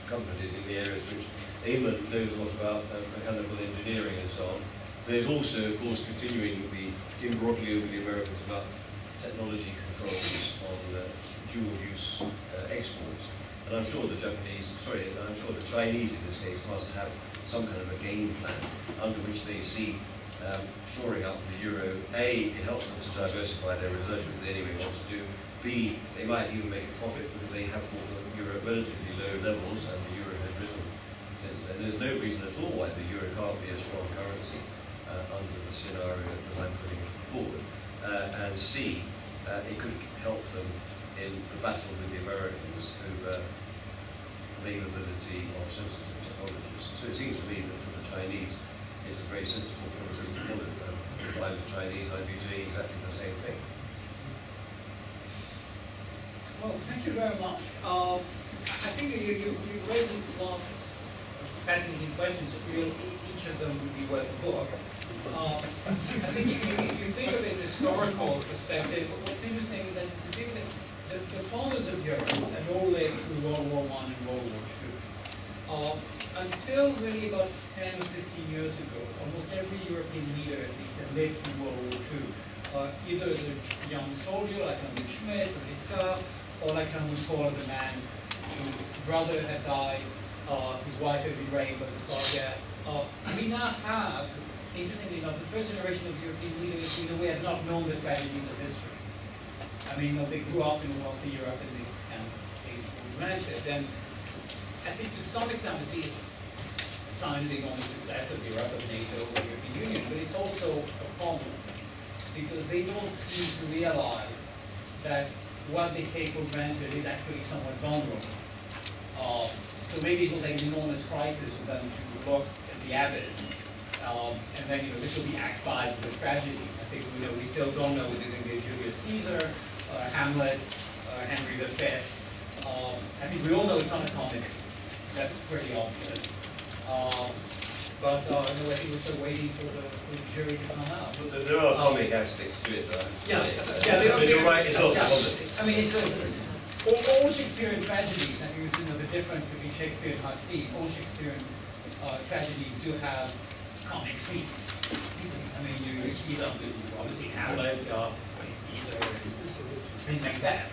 companies in the areas which England knows a lot about, mechanical engineering and so on. There's also, of course, continuing with the imbroglio with the Americans about technology controls on dual-use exports. And I'm sure the Chinese in this case must have some kind of a game plan under which they see shoring up the euro. A, it helps them to diversify their reserves, which they anyway want to do. B, they might even make a profit because they have bought the euro at relatively low levels and the euro has risen since then. There's no reason at all why the euro can't be a strong currency under the scenario that I'm putting forward. And C, it could help them in the battle with the Americans over availability of sensitive technologies. So it seems to me that for the Chinese, it's a very sensible policy to follow. If I was Chinese, I'd be doing exactly the same thing. Well, thank you very much. I think you raised a lot of fascinating questions. Each of them would be worth a book. I think if you think of it in a historical perspective, what's interesting is that the fathers of Europe had all lived through World War I and World War II. Until really about 10 or 15 years ago, almost every European leader at least had lived through World War II. Either as a young soldier like Helmut Schmidt or Giscard, or like Helmut Kohl as a man whose brother had died, his wife had been raped by the Soviets. We now have, interestingly enough, the first generation of European leaders who in a way have not known the tragedies of history. I mean, they grew up in a wealthy Europe and they managed it. And I think to some extent we see a sign of the enormous success of Europe, of NATO, of the European Union, but it's also a problem because they don't seem to realize that what they take for granted is actually somewhat vulnerable. So maybe it will take an enormous crisis for them to look at the abyss. And then, this will be Act 5 of the tragedy. I think, we still don't know whether it's going to be Julius Caesar, Hamlet, Henry V. I think we all know it's not a comedy. That's pretty obvious. But I think we're still waiting for the jury to come out. But there are comic aspects to it, though. Yeah, you're right, it's not comedy. I mean, all Shakespearean tragedies, I think the difference between Shakespeare and Racine, all Shakespearean tragedies do have comic scenes. I mean, you see them, obviously Hamlet, Caesar, and Macbeth,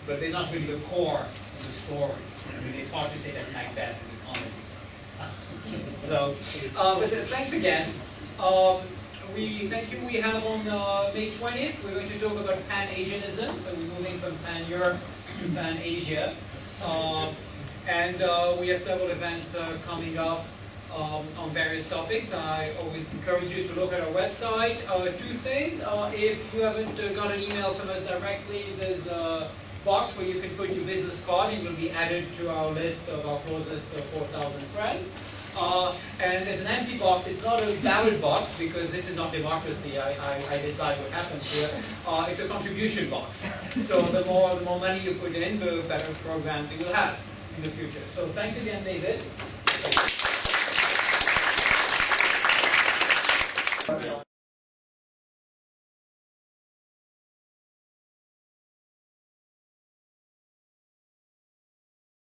but they're not really the core of the story. I mean, it's hard to say that Macbeth is a comedy. But thanks again. We we have on May 20th, we're going to talk about Pan-Asianism, so we're moving from Pan-Europe to Pan-Asia. And we have several events coming up. on various topics. I always encourage you to look at our website. Two things. If you haven't got an email from us directly, there's a box where you can put your business card and you'll be added to our list of our closest 4,000 friends. And there's an empty box. It's not a ballot box because this is not democracy. I decide what happens here. It's a contribution box. So the more money you put in, the better programs you will have in the future. So thanks again, David.